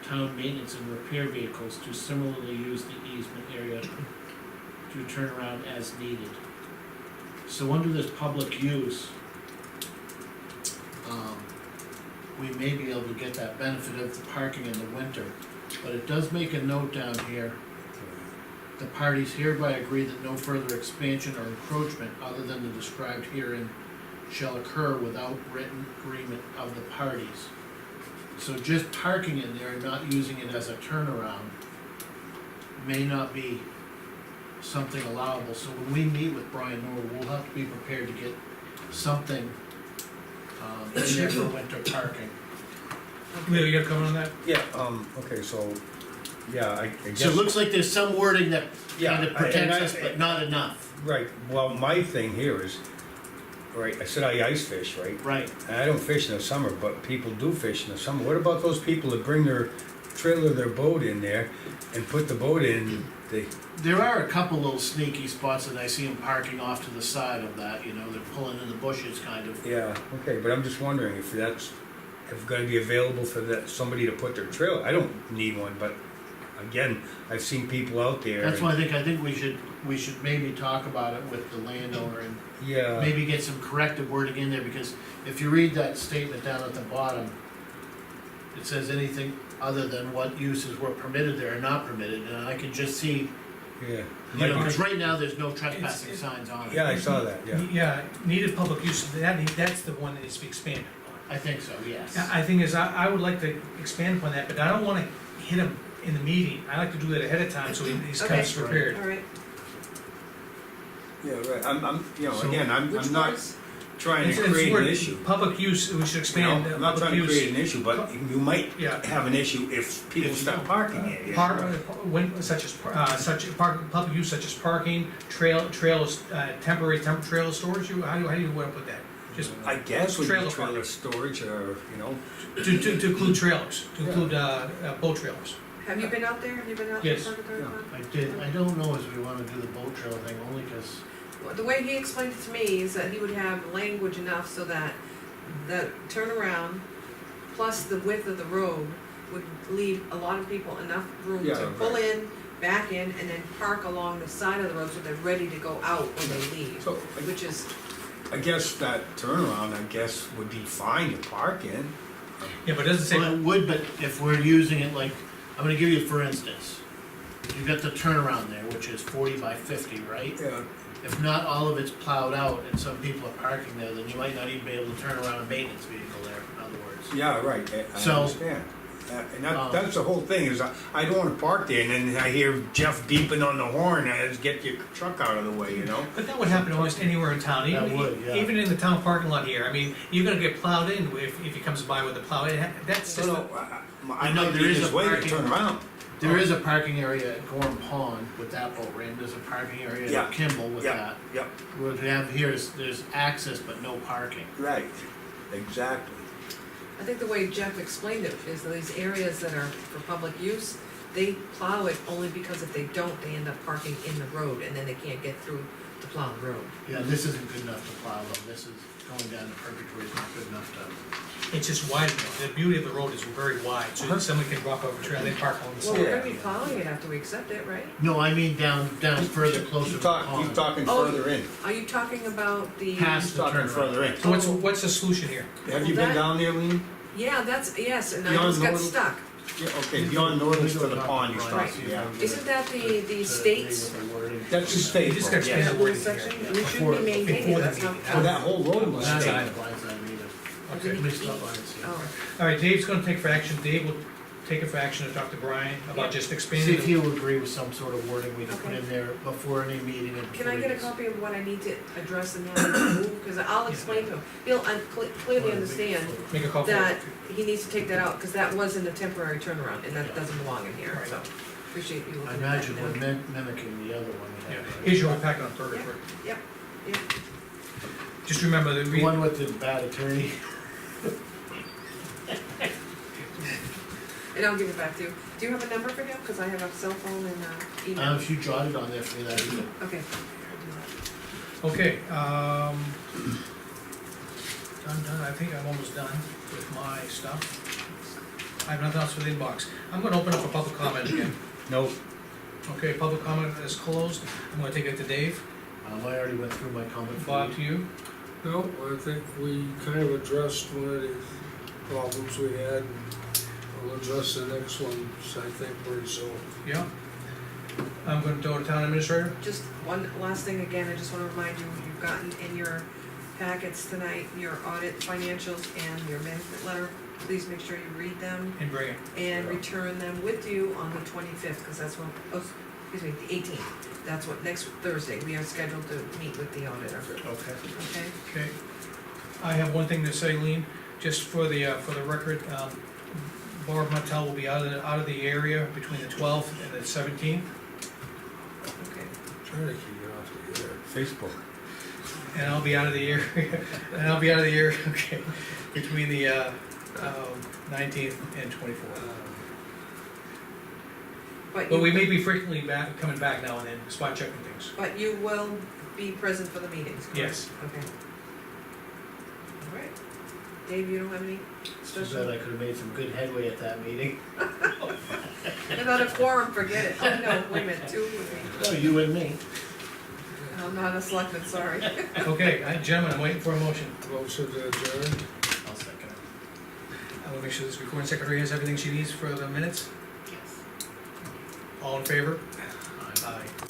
town maintenance and repair vehicles to similarly use the easement area to turn around as needed. So under this public use, we may be able to get that benefit of the parking in the winter, but it does make a note down here. The parties hereby agree that no further expansion or encroachment other than the described herein shall occur without written agreement of the parties. So just parking in there and not using it as a turnaround may not be something allowable. So when we meet with Brian Norwood, we'll have to be prepared to get something in there for winter parking. Leo, you got a comment on that? Yeah, okay, so, yeah, I guess. So it looks like there's some wording that Yeah, kind of I- and protects I- us, but not enough. Right, well, my thing here is, right, I said I ice fish, right? Right. And I don't fish in the summer, but people do fish in the summer. What about those people that bring their trailer, their boat in there and put the boat in, they, There are a couple little sneaky spots that I see them parking off to the side of that, you know, they're pulling in the bushes kind of. yeah, okay, but I'm just wondering if that's, if gonna be available for that, somebody to put their trailer. I don't need one, but again, I've seen people out there. That's why I think we should maybe talk about it with the landowner and Yeah, maybe get some corrective wording in there, because if you read that statement down at the bottom, it says anything other than what uses were permitted there are not permitted, and I can just see, yeah. you know, cause right now there's no trespassing signs on it. Yeah, I saw that, yeah. Yeah, needed public use, that's the one that needs to be expanded upon. I think so, yes. I think is, I would like to expand upon that, but I don't wanna hit him in the meeting, I like to do that ahead of time, so he's Okay. comes prepared. All right. Yeah, right, I'm, you know, So, again, I'm Which not ones? trying It's- to it's create an word- issue. Public use, we should You expand know, I'm not public trying to create use. an issue, but you might Yeah. have an issue if people If- start parking there. Park, when, such as, public use such as parking, trails, temporary trailer storage, how do you wanna put that? Just I guess would be Trailer trailer parking. storage or, you know, to include trailers, to include, boat trailers. Have you been out there? Have you been out there? Yes. I did, I don't know if we wanna do the boat trail thing, only cause, The way he explained it to me is that he would have language enough so that the turnaround plus the width of the road would leave a lot of people enough room Yeah, to pull right. in, back in, and then park along the side of the road so they're ready to go out when they leave. so Which is, I guess that turnaround, I guess, would be fine to park in. Yeah, but it doesn't well, say, it would, but if we're using it like, I'm gonna give you for instance, you got the turnaround there, which is 40 by 50, right? Yeah. If not all of it's plowed out and some people are parking there, then you might not even be able to turn around a maintenance vehicle there, in other words. Yeah, right, I So- understand. And Um, that's the whole thing, is I don't wanna park there, and then I hear Jeff beeping on the horn, as get your truck out of the way, you know? but that would happen almost anywhere in town, That even, would, yeah. even in the town parking lot here, I mean, you're gonna get plowed in if he comes by with a plow, that's just. So, I I know might there be is his a way to parking- turn around. There is a parking area at Gorham Pond with that boat ramp, there's a parking area Yeah. at Kimball with Yeah, that. yeah, What we have here is, there's access but no parking. right, exactly. I think the way Jeff explained it is that these areas that are for public use, they plow it only because if they don't, they end up parking in the road and then they can't get through to plow the road. Yeah, this isn't good enough to plow though, this is going down to Purgatory, is not good enough to. It's just wide enough, the beauty of the road is very wide, so Uh-huh. somebody can drop over a trail, they park on the Well, side. we're gonna be plowing it after we accept it, right? No, I mean down further, closer to the He's pond. talking Oh, further in, Are you talking about the? Past he's the talking turnaround. further in. So what's the solution here? Have you Well, been that- down there, Lean? Yeah, that's, yes, and I Beyond just got Norwood? stuck. Yeah, okay, beyond Northern to the pond, he's Right. talking, yeah. Isn't that the states? That's the state You just road, gotta yes. expand That the little wording section, here. we shouldn't be maintaining before it, the that's not. meeting. So that whole road was That's state. not blinds I read it. Okay. Let me stop by and see. Oh, All right, Dave's gonna take for action, Dave will take it for action to talk to Brian about just See expanding. if he'll agree with some sort of wording we can put Okay. in there before any meeting and. can I before get a we- copy of what I need to address and have him move, cause I'll explain to him, he'll clearly understand Make a call for that it. he needs to take that out, cause that was in the temporary turnaround, and that Yeah. doesn't belong in here, Right. so, appreciate you looking I at that. imagine we're mimicking the other one we Yeah, had. here's your packet on Purgatory. Yep, Just remember that The one with the bad attorney. And I'll give it back to you. Do you have a number for him? Cause I have a cell phone and, email. If you jot it on there for me, that'd be good. Okay. Okay, done, I think I'm almost done with my stuff. I have nothing else for the inbox. I'm gonna open up for public comment again. No, Okay, public comment is closed. I'm gonna take it to Dave. I already went through my comment for Bob, you. to you. No, I think we kind of addressed one of the problems we had, and we'll address the next one, so I think pretty soon. Yeah. I'm gonna go to town administrator. Just one last thing again, I just wanna remind you, you've gotten in your packets tonight, your audit financials and your management letter. Please make sure you read them And bring it. and return them with you on the 25th, cause that's when, excuse me, the 18th. That's what, next Thursday, we are scheduled to meet with the auditor, Okay. okay? Okay. I have one thing to say, Lean, just for the record, Barb Martell will be out of the area between the 12th and the 17th. Okay. Trying to keep it off the air. Facebook. And I'll be out of the area, okay, between the 19th and 24th. But we may be frequently coming back now and then, spot checking things. But you will be present for the meetings, correct? Yes. Okay. All right. Dave, you don't have any Too special? bad I could've made some good headway at that meeting. About a quorum, forget it. Oh, no, wait a minute, two would be. No, you and me. I'm not a selectman, sorry. Okay, gentlemen, I'm waiting for a motion. Motion to adjourn. I'll second it. I wanna make sure this recording secretary has everything she needs for the minutes. Yes. All in favor? Aye. Aye.